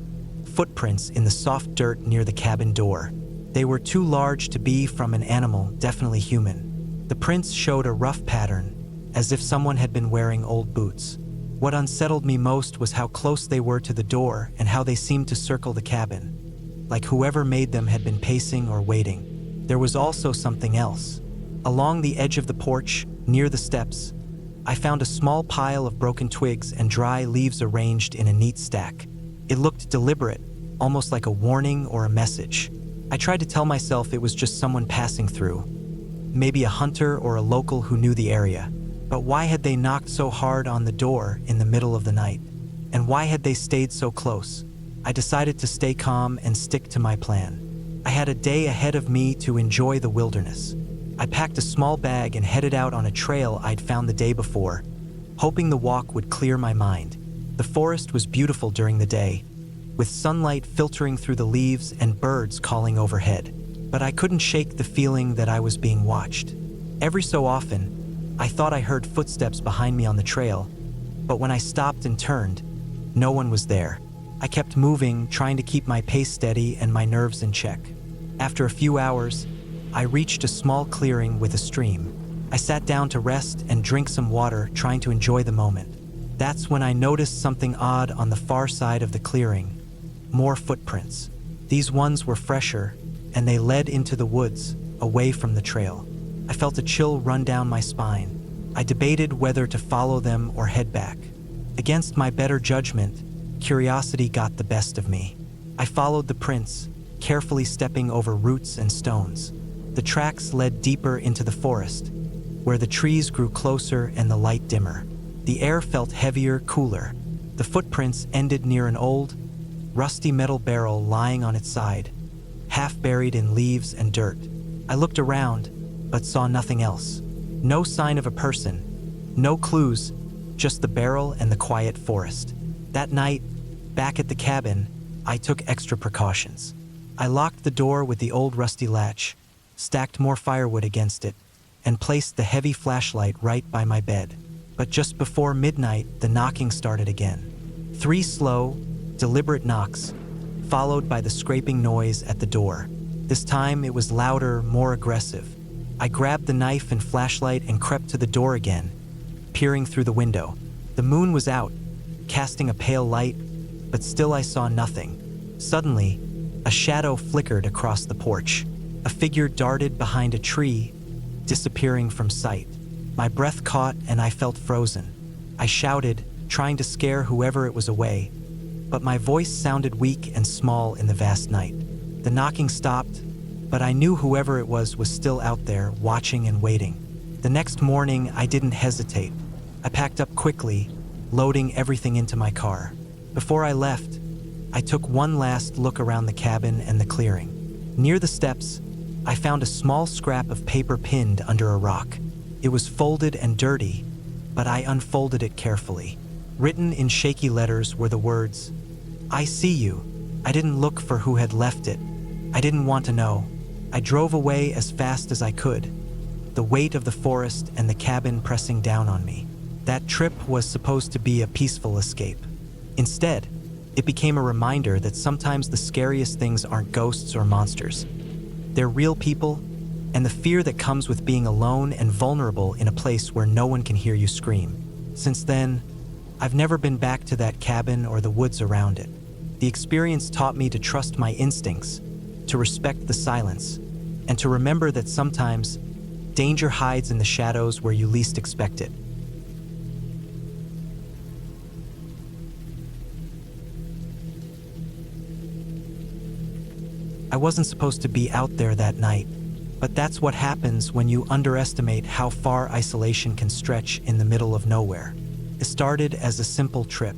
footprints in the soft dirt near the cabin door. They were too large to be from an animal, definitely human. The prints showed a rough pattern, as if someone had been wearing old boots. What unsettled me most was how close they were to the door and how they seemed to circle the cabin, like whoever made them had been pacing or waiting. There was also something else. Along the edge of the porch, near the steps, I found a small pile of broken twigs and dry leaves arranged in a neat stack. It looked deliberate, almost like a warning or a message. I tried to tell myself it was just someone passing through, maybe a hunter or a local who knew the area. But why had they knocked so hard on the door in the middle of the night? And why had they stayed so close? I decided to stay calm and stick to my plan. I had a day ahead of me to enjoy the wilderness. I packed a small bag and headed out on a trail I'd found the day before, hoping the walk would clear my mind. The forest was beautiful during the day, with sunlight filtering through the leaves and birds calling overhead. But I couldn't shake the feeling that I was being watched. Every so often, I thought I heard footsteps behind me on the trail, but when I stopped and turned, no one was there. I kept moving, trying to keep my pace steady and my nerves in check. After a few hours, I reached a small clearing with a stream. I sat down to rest and drink some water, trying to enjoy the moment. That's when I noticed something odd on the far side of the clearing. More footprints. These ones were fresher, and they led into the woods, away from the trail. I felt a chill run down my spine. I debated whether to follow them or head back. Against my better judgment, curiosity got the best of me. I followed the prints, carefully stepping over roots and stones. The tracks led deeper into the forest, where the trees grew closer and the light dimmer. The air felt heavier, cooler. The footprints ended near an old, rusty metal barrel lying on its side, half buried in leaves and dirt. I looked around, but saw nothing else. No sign of a person, no clues, just the barrel and the quiet forest. That night, back at the cabin, I took extra precautions. I locked the door with the old rusty latch, stacked more firewood against it, and placed the heavy flashlight right by my bed. But just before midnight, the knocking started again. 3 slow, deliberate knocks, followed by the scraping noise at the door. This time it was louder, more aggressive. I grabbed the knife and flashlight and crept to the door again, peering through the window. The moon was out, casting a pale light, but still I saw nothing. Suddenly, a shadow flickered across the porch. A figure darted behind a tree, disappearing from sight. My breath caught and I felt frozen. I shouted, trying to scare whoever it was away, but my voice sounded weak and small in the vast night. The knocking stopped, but I knew whoever it was still out there, watching and waiting. The next morning, I didn't hesitate. I packed up quickly, loading everything into my car. Before I left, I took one last look around the cabin and the clearing. Near the steps, I found a small scrap of paper pinned under a rock. It was folded and dirty, but I unfolded it carefully. Written in shaky letters were the words, "I see you." I didn't look for who had left it. I didn't want to know. I drove away as fast as I could, the weight of the forest and the cabin pressing down on me. That trip was supposed to be a peaceful escape. Instead, it became a reminder that sometimes the scariest things aren't ghosts or monsters. They're real people, and the fear that comes with being alone and vulnerable in a place where no one can hear you scream. Since then, I've never been back to that cabin or the woods around it. The experience taught me to trust my instincts, to respect the silence, and to remember that sometimes danger hides in the shadows where you least expect it. I wasn't supposed to be out there that night, but that's what happens when you underestimate how far isolation can stretch in the middle of nowhere. It started as a simple trip.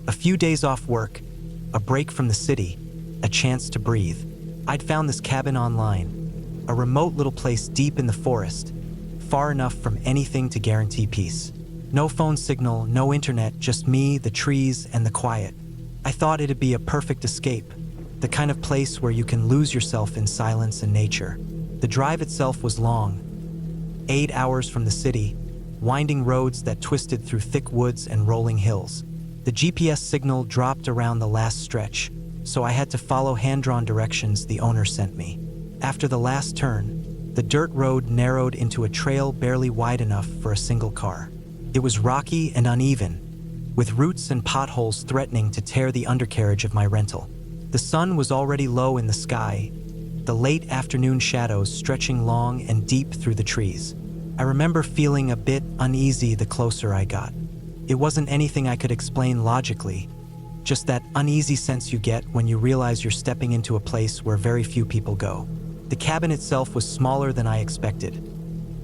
A few days off work, a break from the city, a chance to breathe. I'd found this cabin online, a remote little place deep in the forest, far enough from anything to guarantee peace. No phone signal, no internet, just me, the trees, and the quiet. I thought it'd be a perfect escape, the kind of place where you can lose yourself in silence and nature. The drive itself was long, 8 hours from the city, winding roads that twisted through thick woods and rolling hills. The GPS signal dropped around the last stretch, so I had to follow hand-drawn directions the owner sent me. After the last turn, the dirt road narrowed into a trail barely wide enough for a single car. It was rocky and uneven, with roots and potholes threatening to tear the undercarriage of my rental. The sun was already low in the sky, the late afternoon shadows stretching long and deep through the trees. I remember feeling a bit uneasy the closer I got. It wasn't anything I could explain logically, just that uneasy sense you get when you realize you're stepping into a place where very few people go. The cabin itself was smaller than I expected,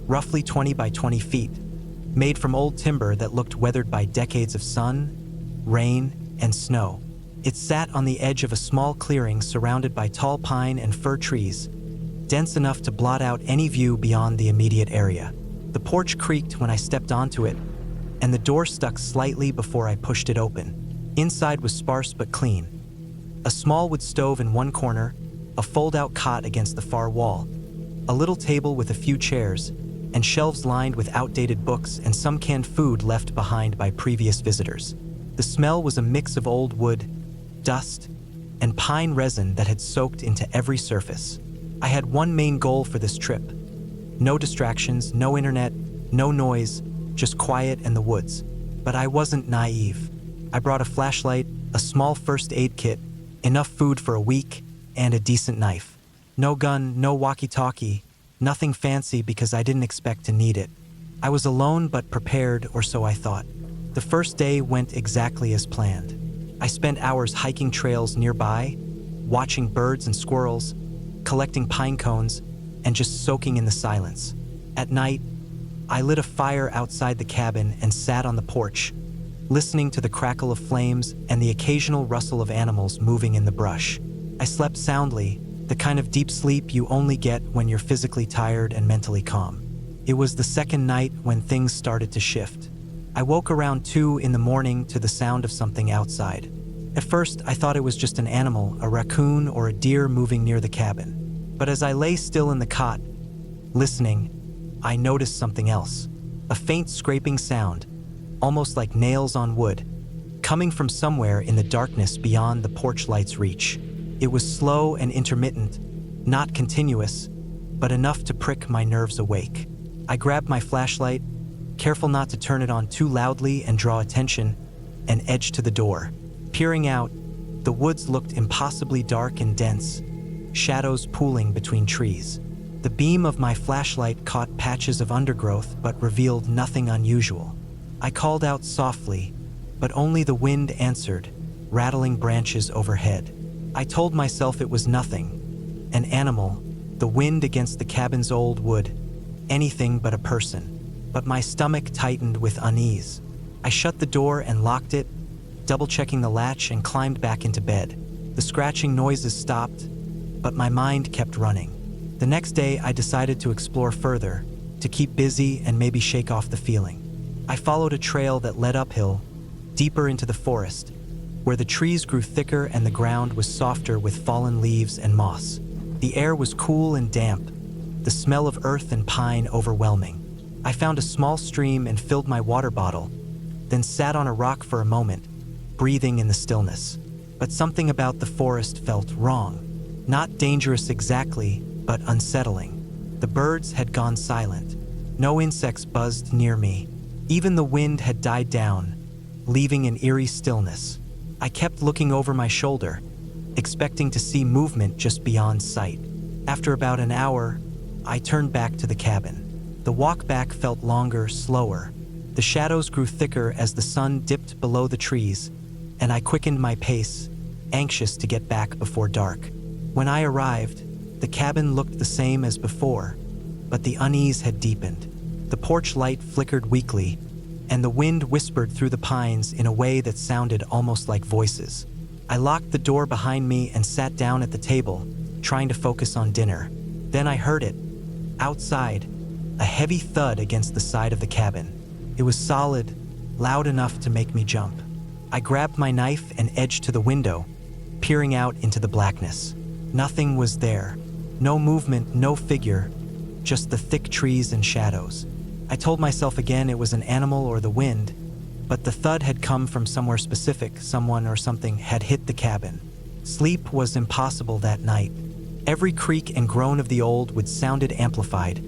roughly 20 by 20 feet, made from old timber that looked weathered by decades of sun, rain, and snow. It sat on the edge of a small clearing surrounded by tall pine and fir trees, dense enough to blot out any view beyond the immediate area. The porch creaked when I stepped onto it, and the door stuck slightly before I pushed it open. Inside was sparse but clean. A small wood stove in one corner, a fold-out cot against the far wall, a little table with a few chairs, and shelves lined with outdated books and some canned food left behind by previous visitors. The smell was a mix of old wood, dust, and pine resin that had soaked into every surface. I had one main goal for this trip. No distractions, no internet, no noise, just quiet and the woods. But I wasn't naive. I brought a flashlight, a small first aid kit, enough food for a week, and a decent knife. No gun, no walkie-talkie, nothing fancy because I didn't expect to need it. I was alone but prepared, or so I thought. The first day went exactly as planned. I spent hours hiking trails nearby, watching birds and squirrels, collecting pine cones, and just soaking in the silence. At night, I lit a fire outside the cabin and sat on the porch, listening to the crackle of flames and the occasional rustle of animals moving in the brush. I slept soundly, the kind of deep sleep you only get when you're physically tired and mentally calm. It was the second night when things started to shift. I woke around 2 in the morning to the sound of something outside. At first, I thought it was just an animal, a raccoon or a deer moving near the cabin. But as I lay still in the cot, listening, I noticed something else. A faint scraping sound, almost like nails on wood, coming from somewhere in the darkness beyond the porch light's reach. It was slow and intermittent, not continuous, but enough to prick my nerves awake. I grabbed my flashlight, careful not to turn it on too loudly and draw attention, and edged to the door. Peering out, the woods looked impossibly dark and dense, shadows pooling between trees. The beam of my flashlight caught patches of undergrowth but revealed nothing unusual. I called out softly, but only the wind answered, rattling branches overhead. I told myself it was nothing, an animal, the wind against the cabin's old wood, anything but a person. But my stomach tightened with unease. I shut the door and locked it, double-checking the latch, and climbed back into bed. The scratching noises stopped, but my mind kept running. The next day, I decided to explore further, to keep busy and maybe shake off the feeling. I followed a trail that led uphill, deeper into the forest, where the trees grew thicker and the ground was softer with fallen leaves and moss. The air was cool and damp, the smell of earth and pine overwhelming. I found a small stream and filled my water bottle, then sat on a rock for a moment, breathing in the stillness. But something about the forest felt wrong. Not dangerous exactly, but unsettling. The birds had gone silent. No insects buzzed near me. Even the wind had died down, leaving an eerie stillness. I kept looking over my shoulder, expecting to see movement just beyond sight. After about an hour, I turned back to the cabin. The walk back felt longer, slower. The shadows grew thicker as the sun dipped below the trees, and I quickened my pace, anxious to get back before dark. When I arrived, the cabin looked the same as before, but the unease had deepened. The porch light flickered weakly, and the wind whispered through the pines in a way that sounded almost like voices. I locked the door behind me and sat down at the table, trying to focus on dinner. Then I heard it. Outside, a heavy thud against the side of the cabin. It was solid, loud enough to make me jump. I grabbed my knife and edged to the window, peering out into the blackness. Nothing was there. No movement, no figure, just the thick trees and shadows. I told myself again it was an animal or the wind, but the thud had come from somewhere specific. Someone or something had hit the cabin. Sleep was impossible that night. Every creak and groan of the old wood sounded amplified.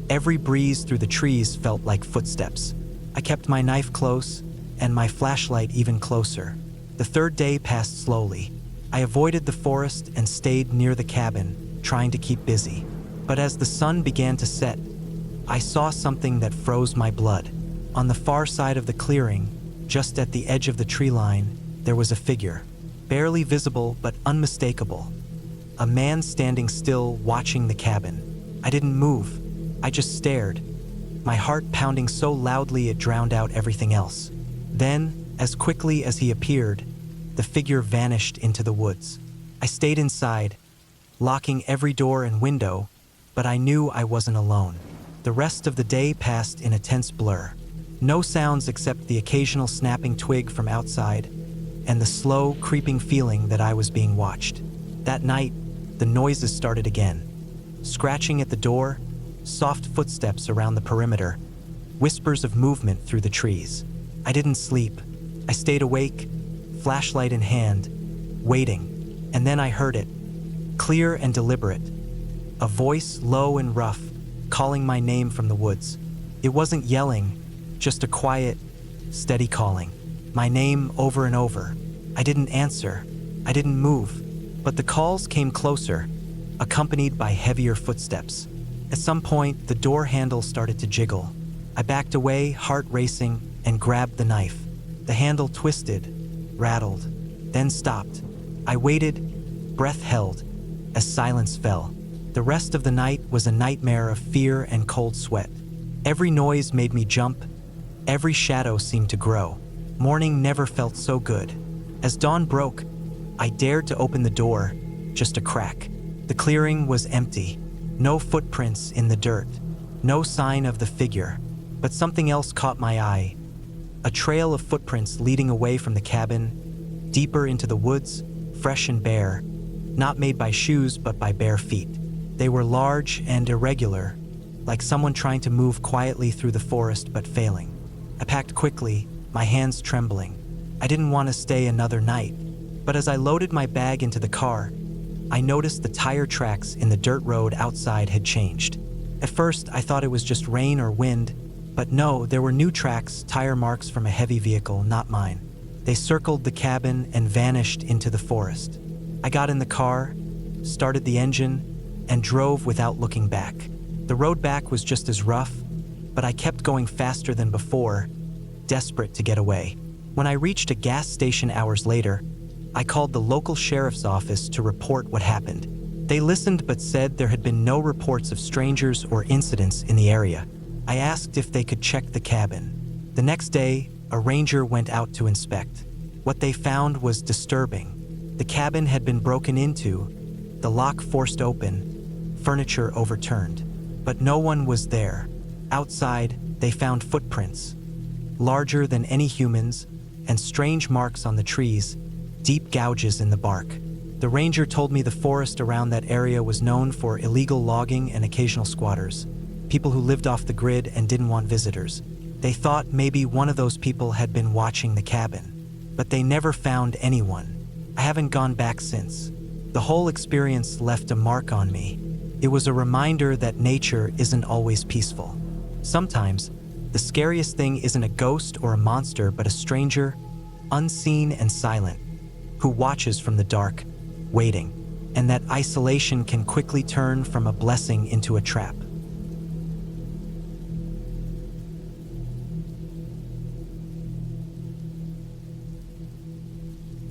Every breeze through the trees felt like footsteps. I kept my knife close, and my flashlight even closer. The third day passed slowly. I avoided the forest and stayed near the cabin, trying to keep busy. But as the sun began to set, I saw something that froze my blood. On the far side of the clearing, just at the edge of the tree line, there was a figure, barely visible but unmistakable. A man standing still, watching the cabin. I didn't move. I just stared, my heart pounding so loudly it drowned out everything else. Then, as quickly as he appeared, the figure vanished into the woods. I stayed inside, locking every door and window, but I knew I wasn't alone. The rest of the day passed in a tense blur. No sounds except the occasional snapping twig from outside and the slow, creeping feeling that I was being watched. That night, the noises started again. Scratching at the door, soft footsteps around the perimeter, whispers of movement through the trees. I didn't sleep. I stayed awake, flashlight in hand, waiting. And then I heard it, clear and deliberate. A voice, low and rough, calling my name from the woods. It wasn't yelling, just a quiet, steady calling. My name over and over. I didn't answer. I didn't move. But the calls came closer, accompanied by heavier footsteps. At some point, the door handle started to jiggle. I backed away, heart racing, and grabbed the knife. The handle twisted, rattled, then stopped. I waited, breath held, as silence fell. The rest of the night was a nightmare of fear and cold sweat. Every noise made me jump. Every shadow seemed to grow. Morning never felt so good. As dawn broke, I dared to open the door, just a crack. The clearing was empty. No footprints in the dirt. No sign of the figure. But something else caught my eye. A trail of footprints leading away from the cabin, deeper into the woods, fresh and bare, not made by shoes but by bare feet. They were large and irregular, like someone trying to move quietly through the forest but failing. I packed quickly, my hands trembling. I didn't want to stay another night, but as I loaded my bag into the car, I noticed the tire tracks in the dirt road outside had changed. At first, I thought it was just rain or wind, but no, there were new tracks, tire marks from a heavy vehicle, not mine. They circled the cabin and vanished into the forest. I got in the car, started the engine, and drove without looking back. The road back was just as rough, but I kept going faster than before, desperate to get away. When I reached a gas station hours later, I called the local sheriff's office to report what happened. They listened but said there had been no reports of strangers or incidents in the area. I asked if they could check the cabin. The next day, a ranger went out to inspect. What they found was disturbing. The cabin had been broken into, the lock forced open, furniture overturned. But no one was there. Outside, they found footprints, larger than any humans, and strange marks on the trees, deep gouges in the bark. The ranger told me the forest around that area was known for illegal logging and occasional squatters, people who lived off the grid and didn't want visitors. They thought maybe one of those people had been watching the cabin, but they never found anyone. I haven't gone back since. The whole experience left a mark on me. It was a reminder that nature isn't always peaceful. Sometimes, the scariest thing isn't a ghost or a monster, but a stranger, unseen and silent, who watches from the dark, waiting. And that isolation can quickly turn from a blessing into a trap.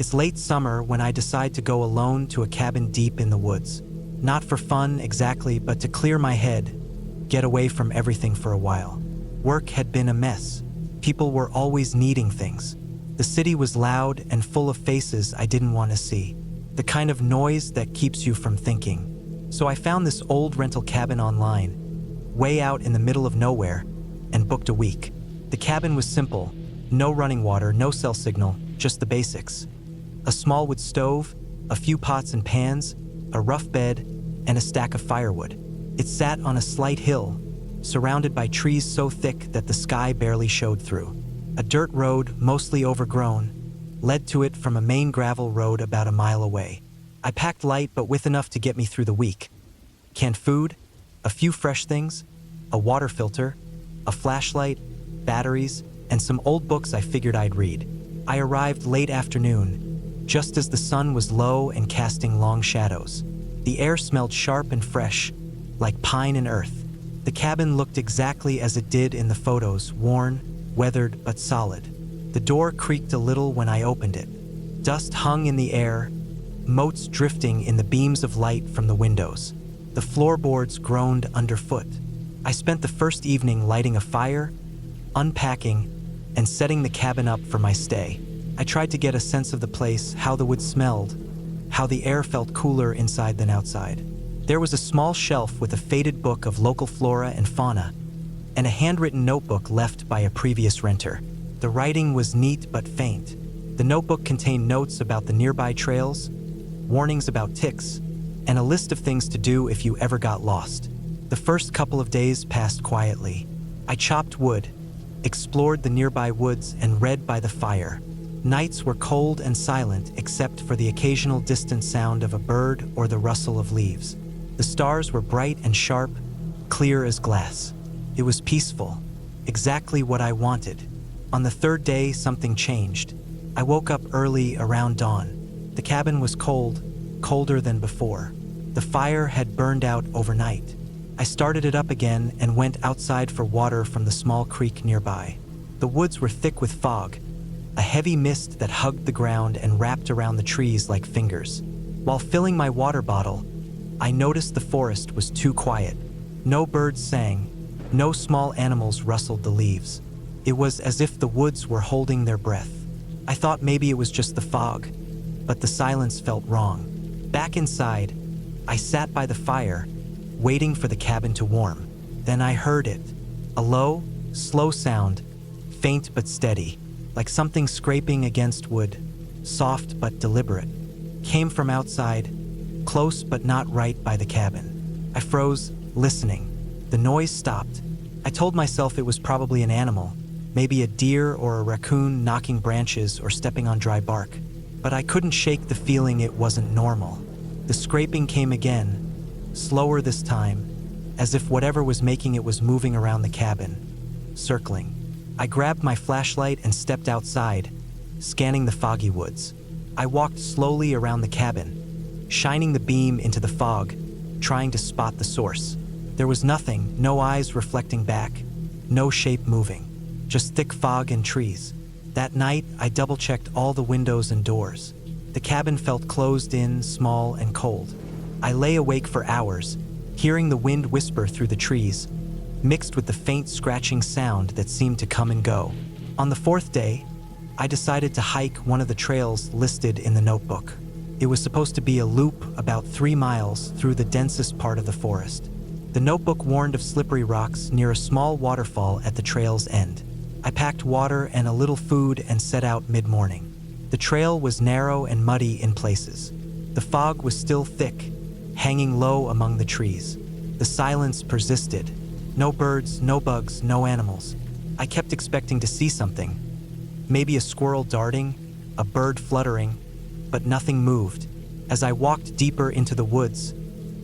It's late summer when I decide to go alone to a cabin deep in the woods. Not for fun exactly, but to clear my head, get away from everything for a while. Work had been a mess. People were always needing things. The city was loud and full of faces I didn't want to see. The kind of noise that keeps you from thinking. So I found this old rental cabin online, way out in the middle of nowhere, and booked a week. The cabin was simple. No running water, no cell signal, just the basics. A small wood stove, a few pots and pans, a rough bed, and a stack of firewood. It sat on a slight hill, surrounded by trees so thick that the sky barely showed through. A dirt road, mostly overgrown, led to it from a main gravel road about a mile away. I packed light but with enough to get me through the week. Canned food, a few fresh things, a water filter, a flashlight, batteries, and some old books I figured I'd read. I arrived late afternoon, just as the sun was low and casting long shadows. The air smelled sharp and fresh, like pine and earth. The cabin looked exactly as it did in the photos, worn, weathered, but solid. The door creaked a little when I opened it. Dust hung in the air, motes drifting in the beams of light from the windows. The floorboards groaned underfoot. I spent the first evening lighting a fire, unpacking, and setting the cabin up for my stay. I tried to get a sense of the place, how the wood smelled, how the air felt cooler inside than outside. There was a small shelf with a faded book of local flora and fauna, and a handwritten notebook left by a previous renter. The writing was neat but faint. The notebook contained notes about the nearby trails, warnings about ticks, and a list of things to do if you ever got lost. The first couple of days passed quietly. I chopped wood, explored the nearby woods, and read by the fire. Nights were cold and silent except for the occasional distant sound of a bird or the rustle of leaves. The stars were bright and sharp, clear as glass. It was peaceful, exactly what I wanted. On the third day, something changed. I woke up early around dawn. The cabin was cold, colder than before. The fire had burned out overnight. I started it up again and went outside for water from the small creek nearby. The woods were thick with fog, a heavy mist that hugged the ground and wrapped around the trees like fingers. While filling my water bottle, I noticed the forest was too quiet. No birds sang, no small animals rustled the leaves. It was as if the woods were holding their breath. I thought maybe it was just the fog, but the silence felt wrong. Back inside, I sat by the fire, waiting for the cabin to warm. Then I heard it, a low, slow sound, faint but steady, like something scraping against wood, soft but deliberate. Came from outside, close but not right by the cabin. I froze, listening. The noise stopped. I told myself it was probably an animal, maybe a deer or a raccoon knocking branches or stepping on dry bark. But I couldn't shake the feeling it wasn't normal. The scraping came again, slower this time, as if whatever was making it was moving around the cabin, circling. I grabbed my flashlight and stepped outside, scanning the foggy woods. I walked slowly around the cabin, shining the beam into the fog, trying to spot the source. There was nothing, no eyes reflecting back, no shape moving, just thick fog and trees. That night, I double-checked all the windows and doors. The cabin felt closed in, small, and cold. I lay awake for hours, hearing the wind whisper through the trees, mixed with the faint scratching sound that seemed to come and go. On the fourth day, I decided to hike one of the trails listed in the notebook. It was supposed to be a loop about 3 miles through the densest part of the forest. The notebook warned of slippery rocks near a small waterfall at the trail's end. I packed water and a little food and set out mid-morning. The trail was narrow and muddy in places. The fog was still thick, hanging low among the trees. The silence persisted. No birds, no bugs, no animals. I kept expecting to see something. Maybe a squirrel darting, a bird fluttering, but nothing moved. As I walked deeper into the woods,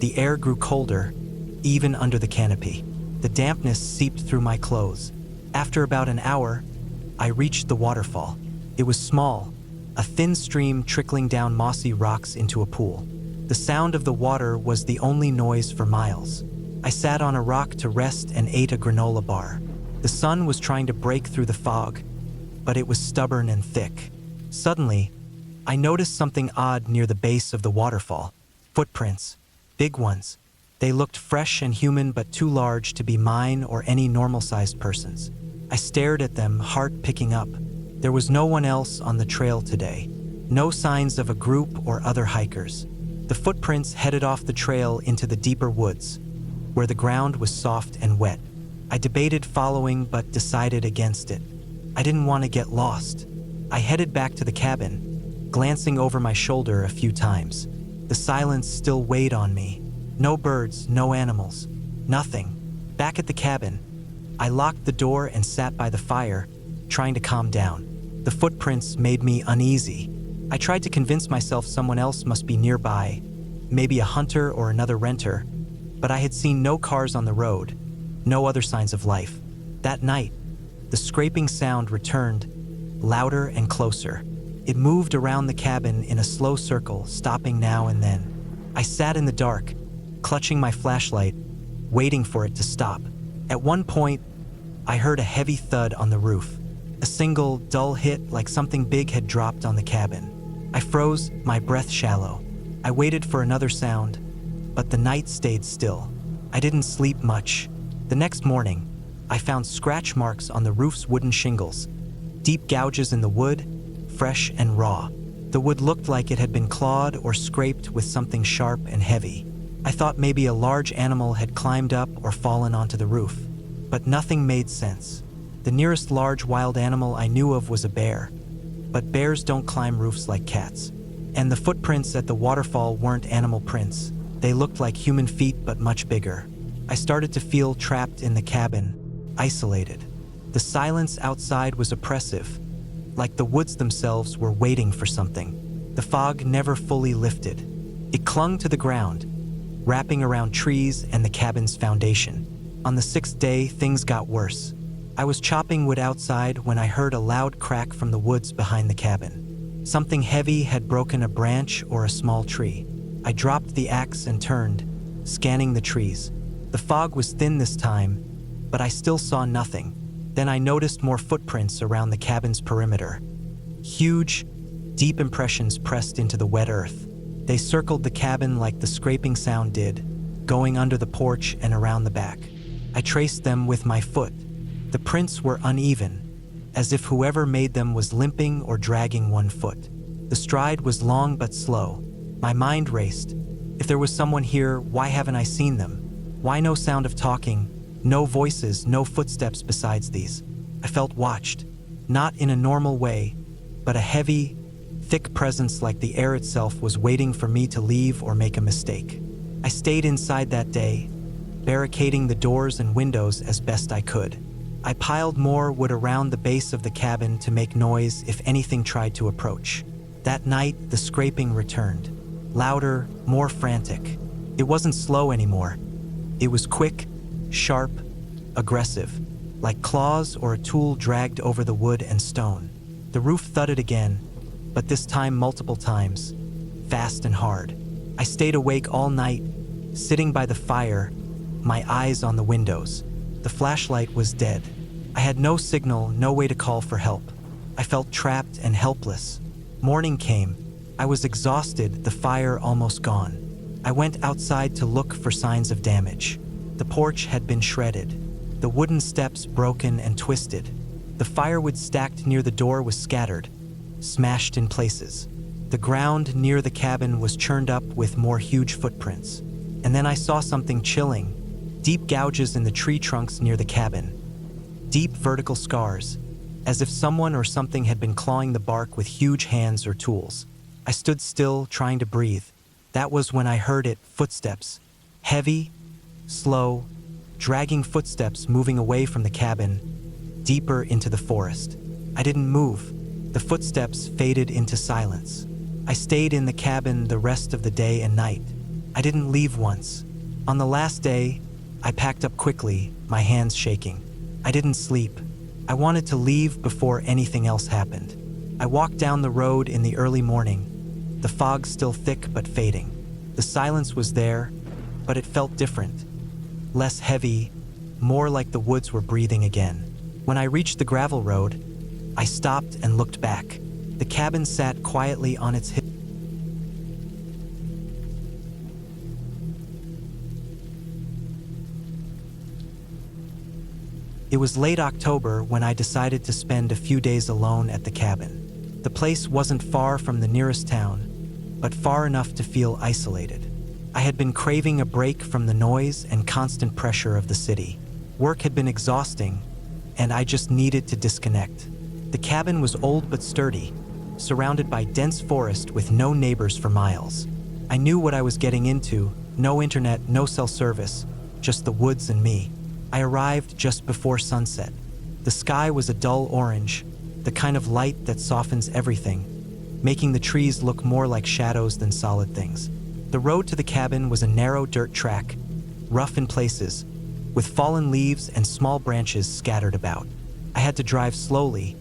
the air grew colder, even under the canopy. The dampness seeped through my clothes. After about an hour, I reached the waterfall. It was small, a thin stream trickling down mossy rocks into a pool. The sound of the water was the only noise for miles. I sat on a rock to rest and ate a granola bar. The sun was trying to break through the fog, but it was stubborn and thick. Suddenly, I noticed something odd near the base of the waterfall. Footprints. Big ones. They looked fresh and human but too large to be mine or any normal-sized person's. I stared at them, heart picking up. There was no one else on the trail today. No signs of a group or other hikers. The footprints headed off the trail into the deeper woods, where the ground was soft and wet. I debated following but decided against it. I didn't want to get lost. I headed back to the cabin, glancing over my shoulder a few times. The silence still weighed on me. No birds, no animals, nothing. Back at the cabin, I locked the door and sat by the fire, trying to calm down. The footprints made me uneasy. I tried to convince myself someone else must be nearby, maybe a hunter or another renter, but I had seen no cars on the road, no other signs of life. That night, the scraping sound returned, louder and closer. It moved around the cabin in a slow circle, stopping now and then. I sat in the dark, clutching my flashlight, waiting for it to stop. At one point, I heard a heavy thud on the roof. A single, dull hit like something big had dropped on the cabin. I froze, my breath shallow. I waited for another sound, but the night stayed still. I didn't sleep much. The next morning, I found scratch marks on the roof's wooden shingles, deep gouges in the wood, fresh and raw. The wood looked like it had been clawed or scraped with something sharp and heavy. I thought maybe a large animal had climbed up or fallen onto the roof, but nothing made sense. The nearest large wild animal I knew of was a bear, but bears don't climb roofs like cats. And the footprints at the waterfall weren't animal prints. They looked like human feet but much bigger. I started to feel trapped in the cabin, isolated. The silence outside was oppressive, like the woods themselves were waiting for something. The fog never fully lifted. It clung to the ground, wrapping around trees and the cabin's foundation. On the 6th day, things got worse. I was chopping wood outside when I heard a loud crack from the woods behind the cabin. Something heavy had broken a branch or a small tree. I dropped the axe and turned, scanning the trees. The fog was thin this time, but I still saw nothing. Then I noticed more footprints around the cabin's perimeter. Huge, deep impressions pressed into the wet earth. They circled the cabin like the scraping sound did, going under the porch and around the back. I traced them with my foot. The prints were uneven, as if whoever made them was limping or dragging one foot. The stride was long but slow. My mind raced. If there was someone here, why haven't I seen them? Why no sound of talking, no voices, no footsteps besides these? I felt watched, not in a normal way, but a heavy, thick presence like the air itself was waiting for me to leave or make a mistake. I stayed inside that day, barricading the doors and windows as best I could. I piled more wood around the base of the cabin to make noise if anything tried to approach. That night, the scraping returned. Louder, more frantic. It wasn't slow anymore. It was quick, sharp, aggressive, like claws or a tool dragged over the wood and stone. The roof thudded again, but this time multiple times, fast and hard. I stayed awake all night, sitting by the fire, my eyes on the windows. The flashlight was dead. I had no signal, no way to call for help. I felt trapped and helpless. Morning came. I was exhausted, the fire almost gone. I went outside to look for signs of damage. The porch had been shredded, the wooden steps broken and twisted. The firewood stacked near the door was scattered, smashed in places. The ground near the cabin was churned up with more huge footprints. And then I saw something chilling. Deep gouges in the tree trunks near the cabin. Deep vertical scars, as if someone or something had been clawing the bark with huge hands or tools. I stood still, trying to breathe. That was when I heard it, footsteps. Heavy, slow, dragging footsteps moving away from the cabin, deeper into the forest. I didn't move. The footsteps faded into silence. I stayed in the cabin the rest of the day and night. I didn't leave once. On the last day, I packed up quickly, my hands shaking. I didn't sleep. I wanted to leave before anything else happened. I walked down the road in the early morning, the fog still thick but fading. The silence was there, but it felt different. Less heavy, more like the woods were breathing again. When I reached the gravel road, I stopped and looked back. The cabin sat quietly on its hill. It was late October when I decided to spend a few days alone at the cabin. The place wasn't far from the nearest town, but far enough to feel isolated. I had been craving a break from the noise and constant pressure of the city. Work had been exhausting, and I just needed to disconnect. The cabin was old but sturdy, surrounded by dense forest with no neighbors for miles. I knew what I was getting into: no internet, no cell service, just the woods and me. I arrived just before sunset. The sky was a dull orange, the kind of light that softens everything, making the trees look more like shadows than solid things. The road to the cabin was a narrow dirt track, rough in places, with fallen leaves and small branches scattered about. I had to drive slowly,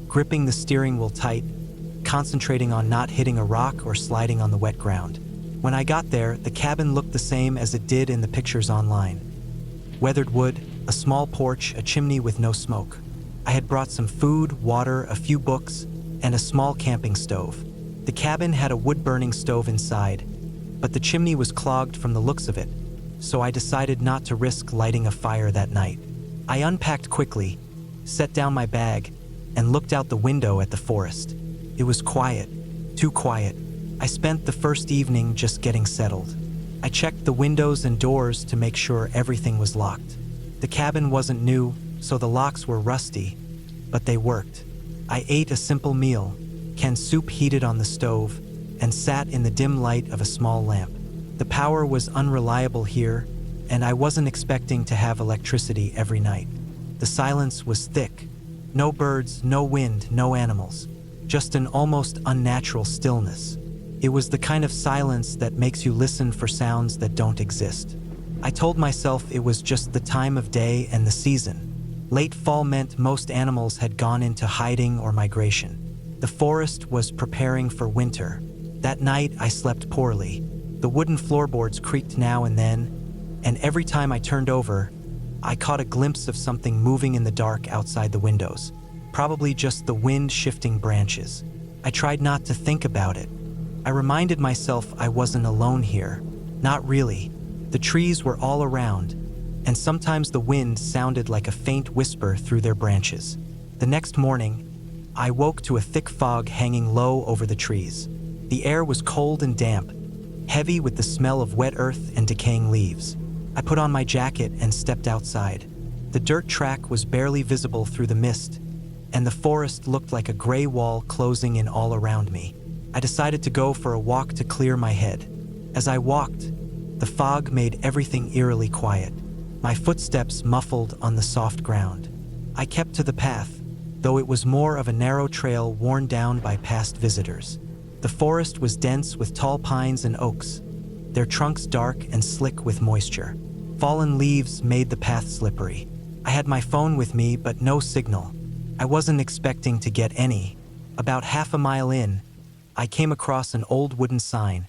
gripping the steering wheel tight, concentrating on not hitting a rock or sliding on the wet ground. When I got there, the cabin looked the same as it did in the pictures online. Weathered wood, a small porch, a chimney with no smoke. I had brought some food, water, a few books, and a small camping stove. The cabin had a wood-burning stove inside, but the chimney was clogged from the looks of it, so I decided not to risk lighting a fire that night. I unpacked quickly, set down my bag, and looked out the window at the forest. It was quiet, too quiet. I spent the first evening just getting settled. I checked the windows and doors to make sure everything was locked. The cabin wasn't new, so the locks were rusty, but they worked. I ate a simple meal, canned soup heated on the stove, and sat in the dim light of a small lamp. The power was unreliable here, and I wasn't expecting to have electricity every night. The silence was thick. No birds, no wind, no animals. Just an almost unnatural stillness. It was the kind of silence that makes you listen for sounds that don't exist. I told myself it was just the time of day and the season. Late fall meant most animals had gone into hiding or migration. The forest was preparing for winter. That night, I slept poorly. The wooden floorboards creaked now and then, and every time I turned over, I caught a glimpse of something moving in the dark outside the windows. Probably just the wind shifting branches. I tried not to think about it. I reminded myself I wasn't alone here. Not really. The trees were all around, and sometimes the wind sounded like a faint whisper through their branches. The next morning, I woke to a thick fog hanging low over the trees. The air was cold and damp, heavy with the smell of wet earth and decaying leaves. I put on my jacket and stepped outside. The dirt track was barely visible through the mist, and the forest looked like a gray wall closing in all around me. I decided to go for a walk to clear my head. As I walked, the fog made everything eerily quiet. My footsteps muffled on the soft ground. I kept to the path, though it was more of a narrow trail worn down by past visitors. The forest was dense with tall pines and oaks, their trunks dark and slick with moisture. Fallen leaves made the path slippery. I had my phone with me, but no signal. I wasn't expecting to get any. About half a mile in, I came across an old wooden sign,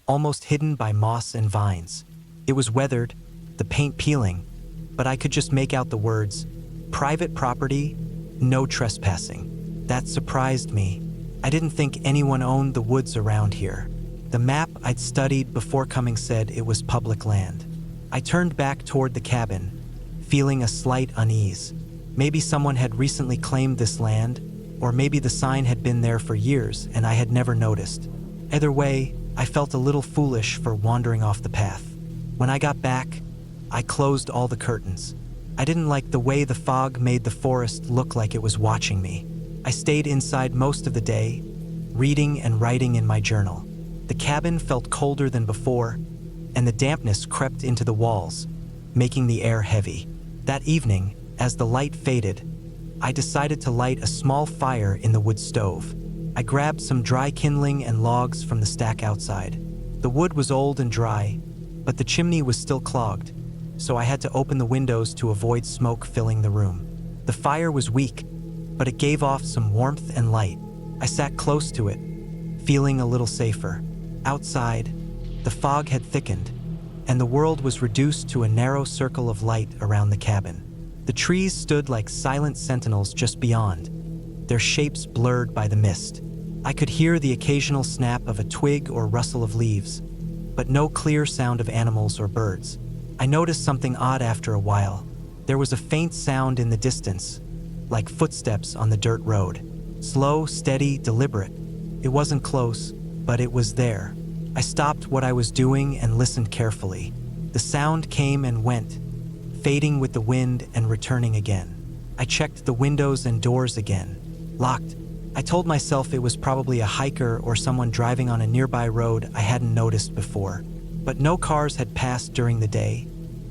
almost hidden by moss and vines. It was weathered, the paint peeling, but I could just make out the words, "Private property, no trespassing." That surprised me. I didn't think anyone owned the woods around here. The map I'd studied before coming said it was public land. I turned back toward the cabin, feeling a slight unease. Maybe someone had recently claimed this land, or maybe the sign had been there for years and I had never noticed. Either way, I felt a little foolish for wandering off the path. When I got back, I closed all the curtains. I didn't like the way the fog made the forest look like it was watching me. I stayed inside most of the day, reading and writing in my journal. The cabin felt colder than before, and the dampness crept into the walls, making the air heavy. That evening, as the light faded, I decided to light a small fire in the wood stove. I grabbed some dry kindling and logs from the stack outside. The wood was old and dry, but the chimney was still clogged, so I had to open the windows to avoid smoke filling the room. The fire was weak, but it gave off some warmth and light. I sat close to it, feeling a little safer. Outside, the fog had thickened, and the world was reduced to a narrow circle of light around the cabin. The trees stood like silent sentinels just beyond, their shapes blurred by the mist. I could hear the occasional snap of a twig or rustle of leaves, but no clear sound of animals or birds. I noticed something odd after a while. There was a faint sound in the distance, like footsteps on the dirt road. Slow, steady, deliberate. It wasn't close, but it was there. I stopped what I was doing and listened carefully. The sound came and went, fading with the wind and returning again. I checked the windows and doors again. Locked. I told myself it was probably a hiker or someone driving on a nearby road I hadn't noticed before. But no cars had passed during the day,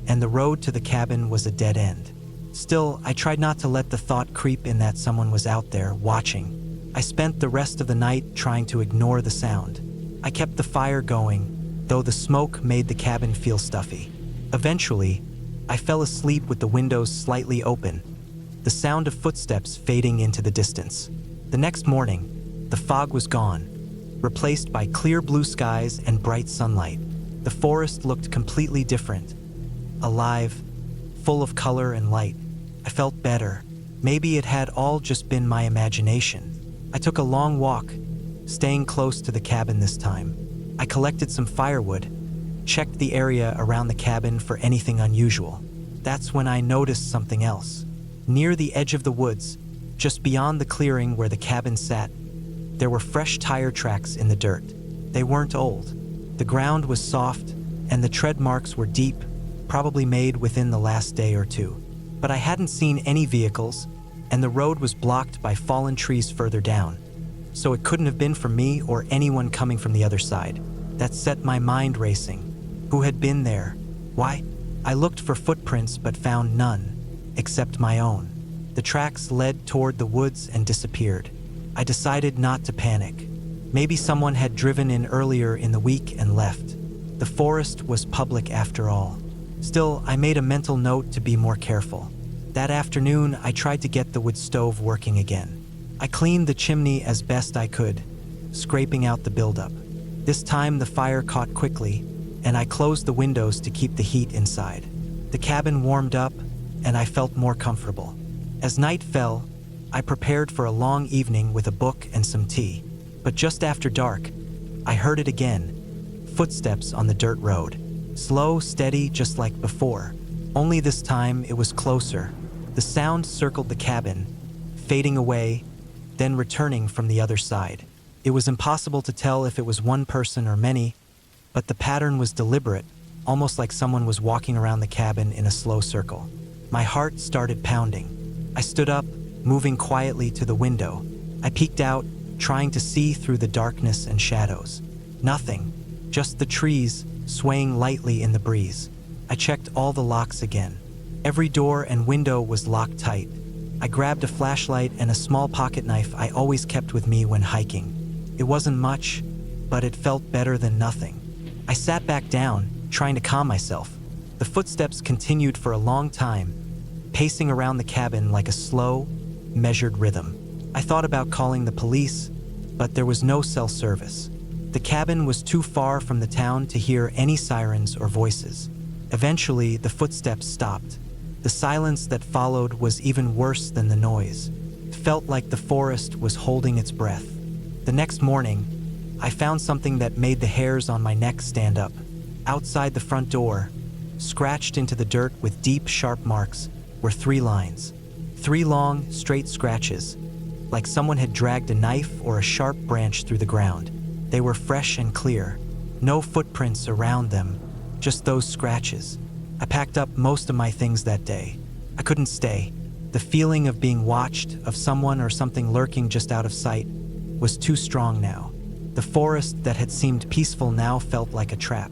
and the road to the cabin was a dead end. Still, I tried not to let the thought creep in that someone was out there, watching. I spent the rest of the night trying to ignore the sound. I kept the fire going, though the smoke made the cabin feel stuffy. Eventually, I fell asleep with the windows slightly open, the sound of footsteps fading into the distance. The next morning, the fog was gone, replaced by clear blue skies and bright sunlight. The forest looked completely different, alive, full of color and light. I felt better. Maybe it had all just been my imagination. I took a long walk, staying close to the cabin this time. I collected some firewood, checked the area around the cabin for anything unusual. That's when I noticed something else. Near the edge of the woods, just beyond the clearing where the cabin sat, there were fresh tire tracks in the dirt. They weren't old. The ground was soft, and the tread marks were deep, probably made within the last day or two. But I hadn't seen any vehicles, and the road was blocked by fallen trees further down, so it couldn't have been from me or anyone coming from the other side. That set my mind racing. Who had been there? Why? I looked for footprints but found none, except my own. The tracks led toward the woods and disappeared. I decided not to panic. Maybe someone had driven in earlier in the week and left. The forest was public after all. Still, I made a mental note to be more careful. That afternoon, I tried to get the wood stove working again. I cleaned the chimney as best I could, scraping out the buildup. This time, the fire caught quickly, and I closed the windows to keep the heat inside. The cabin warmed up, and I felt more comfortable. As night fell, I prepared for a long evening with a book and some tea. But just after dark, I heard it again, footsteps on the dirt road. Slow, steady, just like before. Only this time it was closer. The sound circled the cabin, fading away, then returning from the other side. It was impossible to tell if it was one person or many, but the pattern was deliberate, almost like someone was walking around the cabin in a slow circle. My heart started pounding. I stood up, moving quietly to the window. I peeked out, trying to see through the darkness and shadows. Nothing, just the trees swaying lightly in the breeze. I checked all the locks again. Every door and window was locked tight. I grabbed a flashlight and a small pocket knife I always kept with me when hiking. It wasn't much, but it felt better than nothing. I sat back down, trying to calm myself. The footsteps continued for a long time, pacing around the cabin like a slow, measured rhythm. I thought about calling the police, but there was no cell service. The cabin was too far from the town to hear any sirens or voices. Eventually, the footsteps stopped. The silence that followed was even worse than the noise. It felt like the forest was holding its breath. The next morning, I found something that made the hairs on my neck stand up. Outside the front door, scratched into the dirt with deep, sharp marks, were 3 lines. 3 long, straight scratches, like someone had dragged a knife or a sharp branch through the ground. They were fresh and clear. No footprints around them, just those scratches. I packed up most of my things that day. I couldn't stay. The feeling of being watched, of someone or something lurking just out of sight, was too strong now. The forest that had seemed peaceful now felt like a trap.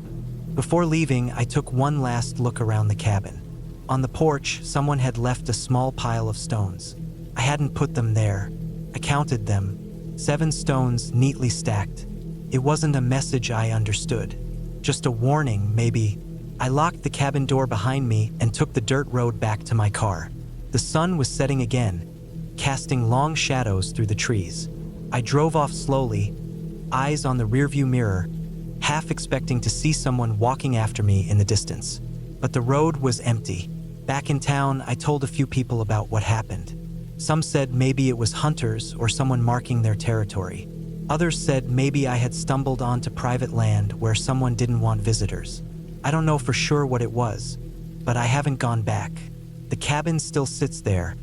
Before leaving, I took one last look around the cabin. On the porch, someone had left a small pile of stones. I hadn't put them there. I counted them. 7 stones neatly stacked. It wasn't a message I understood. Just a warning, maybe. I locked the cabin door behind me and took the dirt road back to my car. The sun was setting again, casting long shadows through the trees. I drove off slowly, eyes on the rearview mirror, half expecting to see someone walking after me in the distance. But the road was empty. Back in town, I told a few people about what happened. Some said maybe it was hunters or someone marking their territory. Others said maybe I had stumbled onto private land where someone didn't want visitors. I don't know for sure what it was, but I haven't gone back. The cabin still sits there,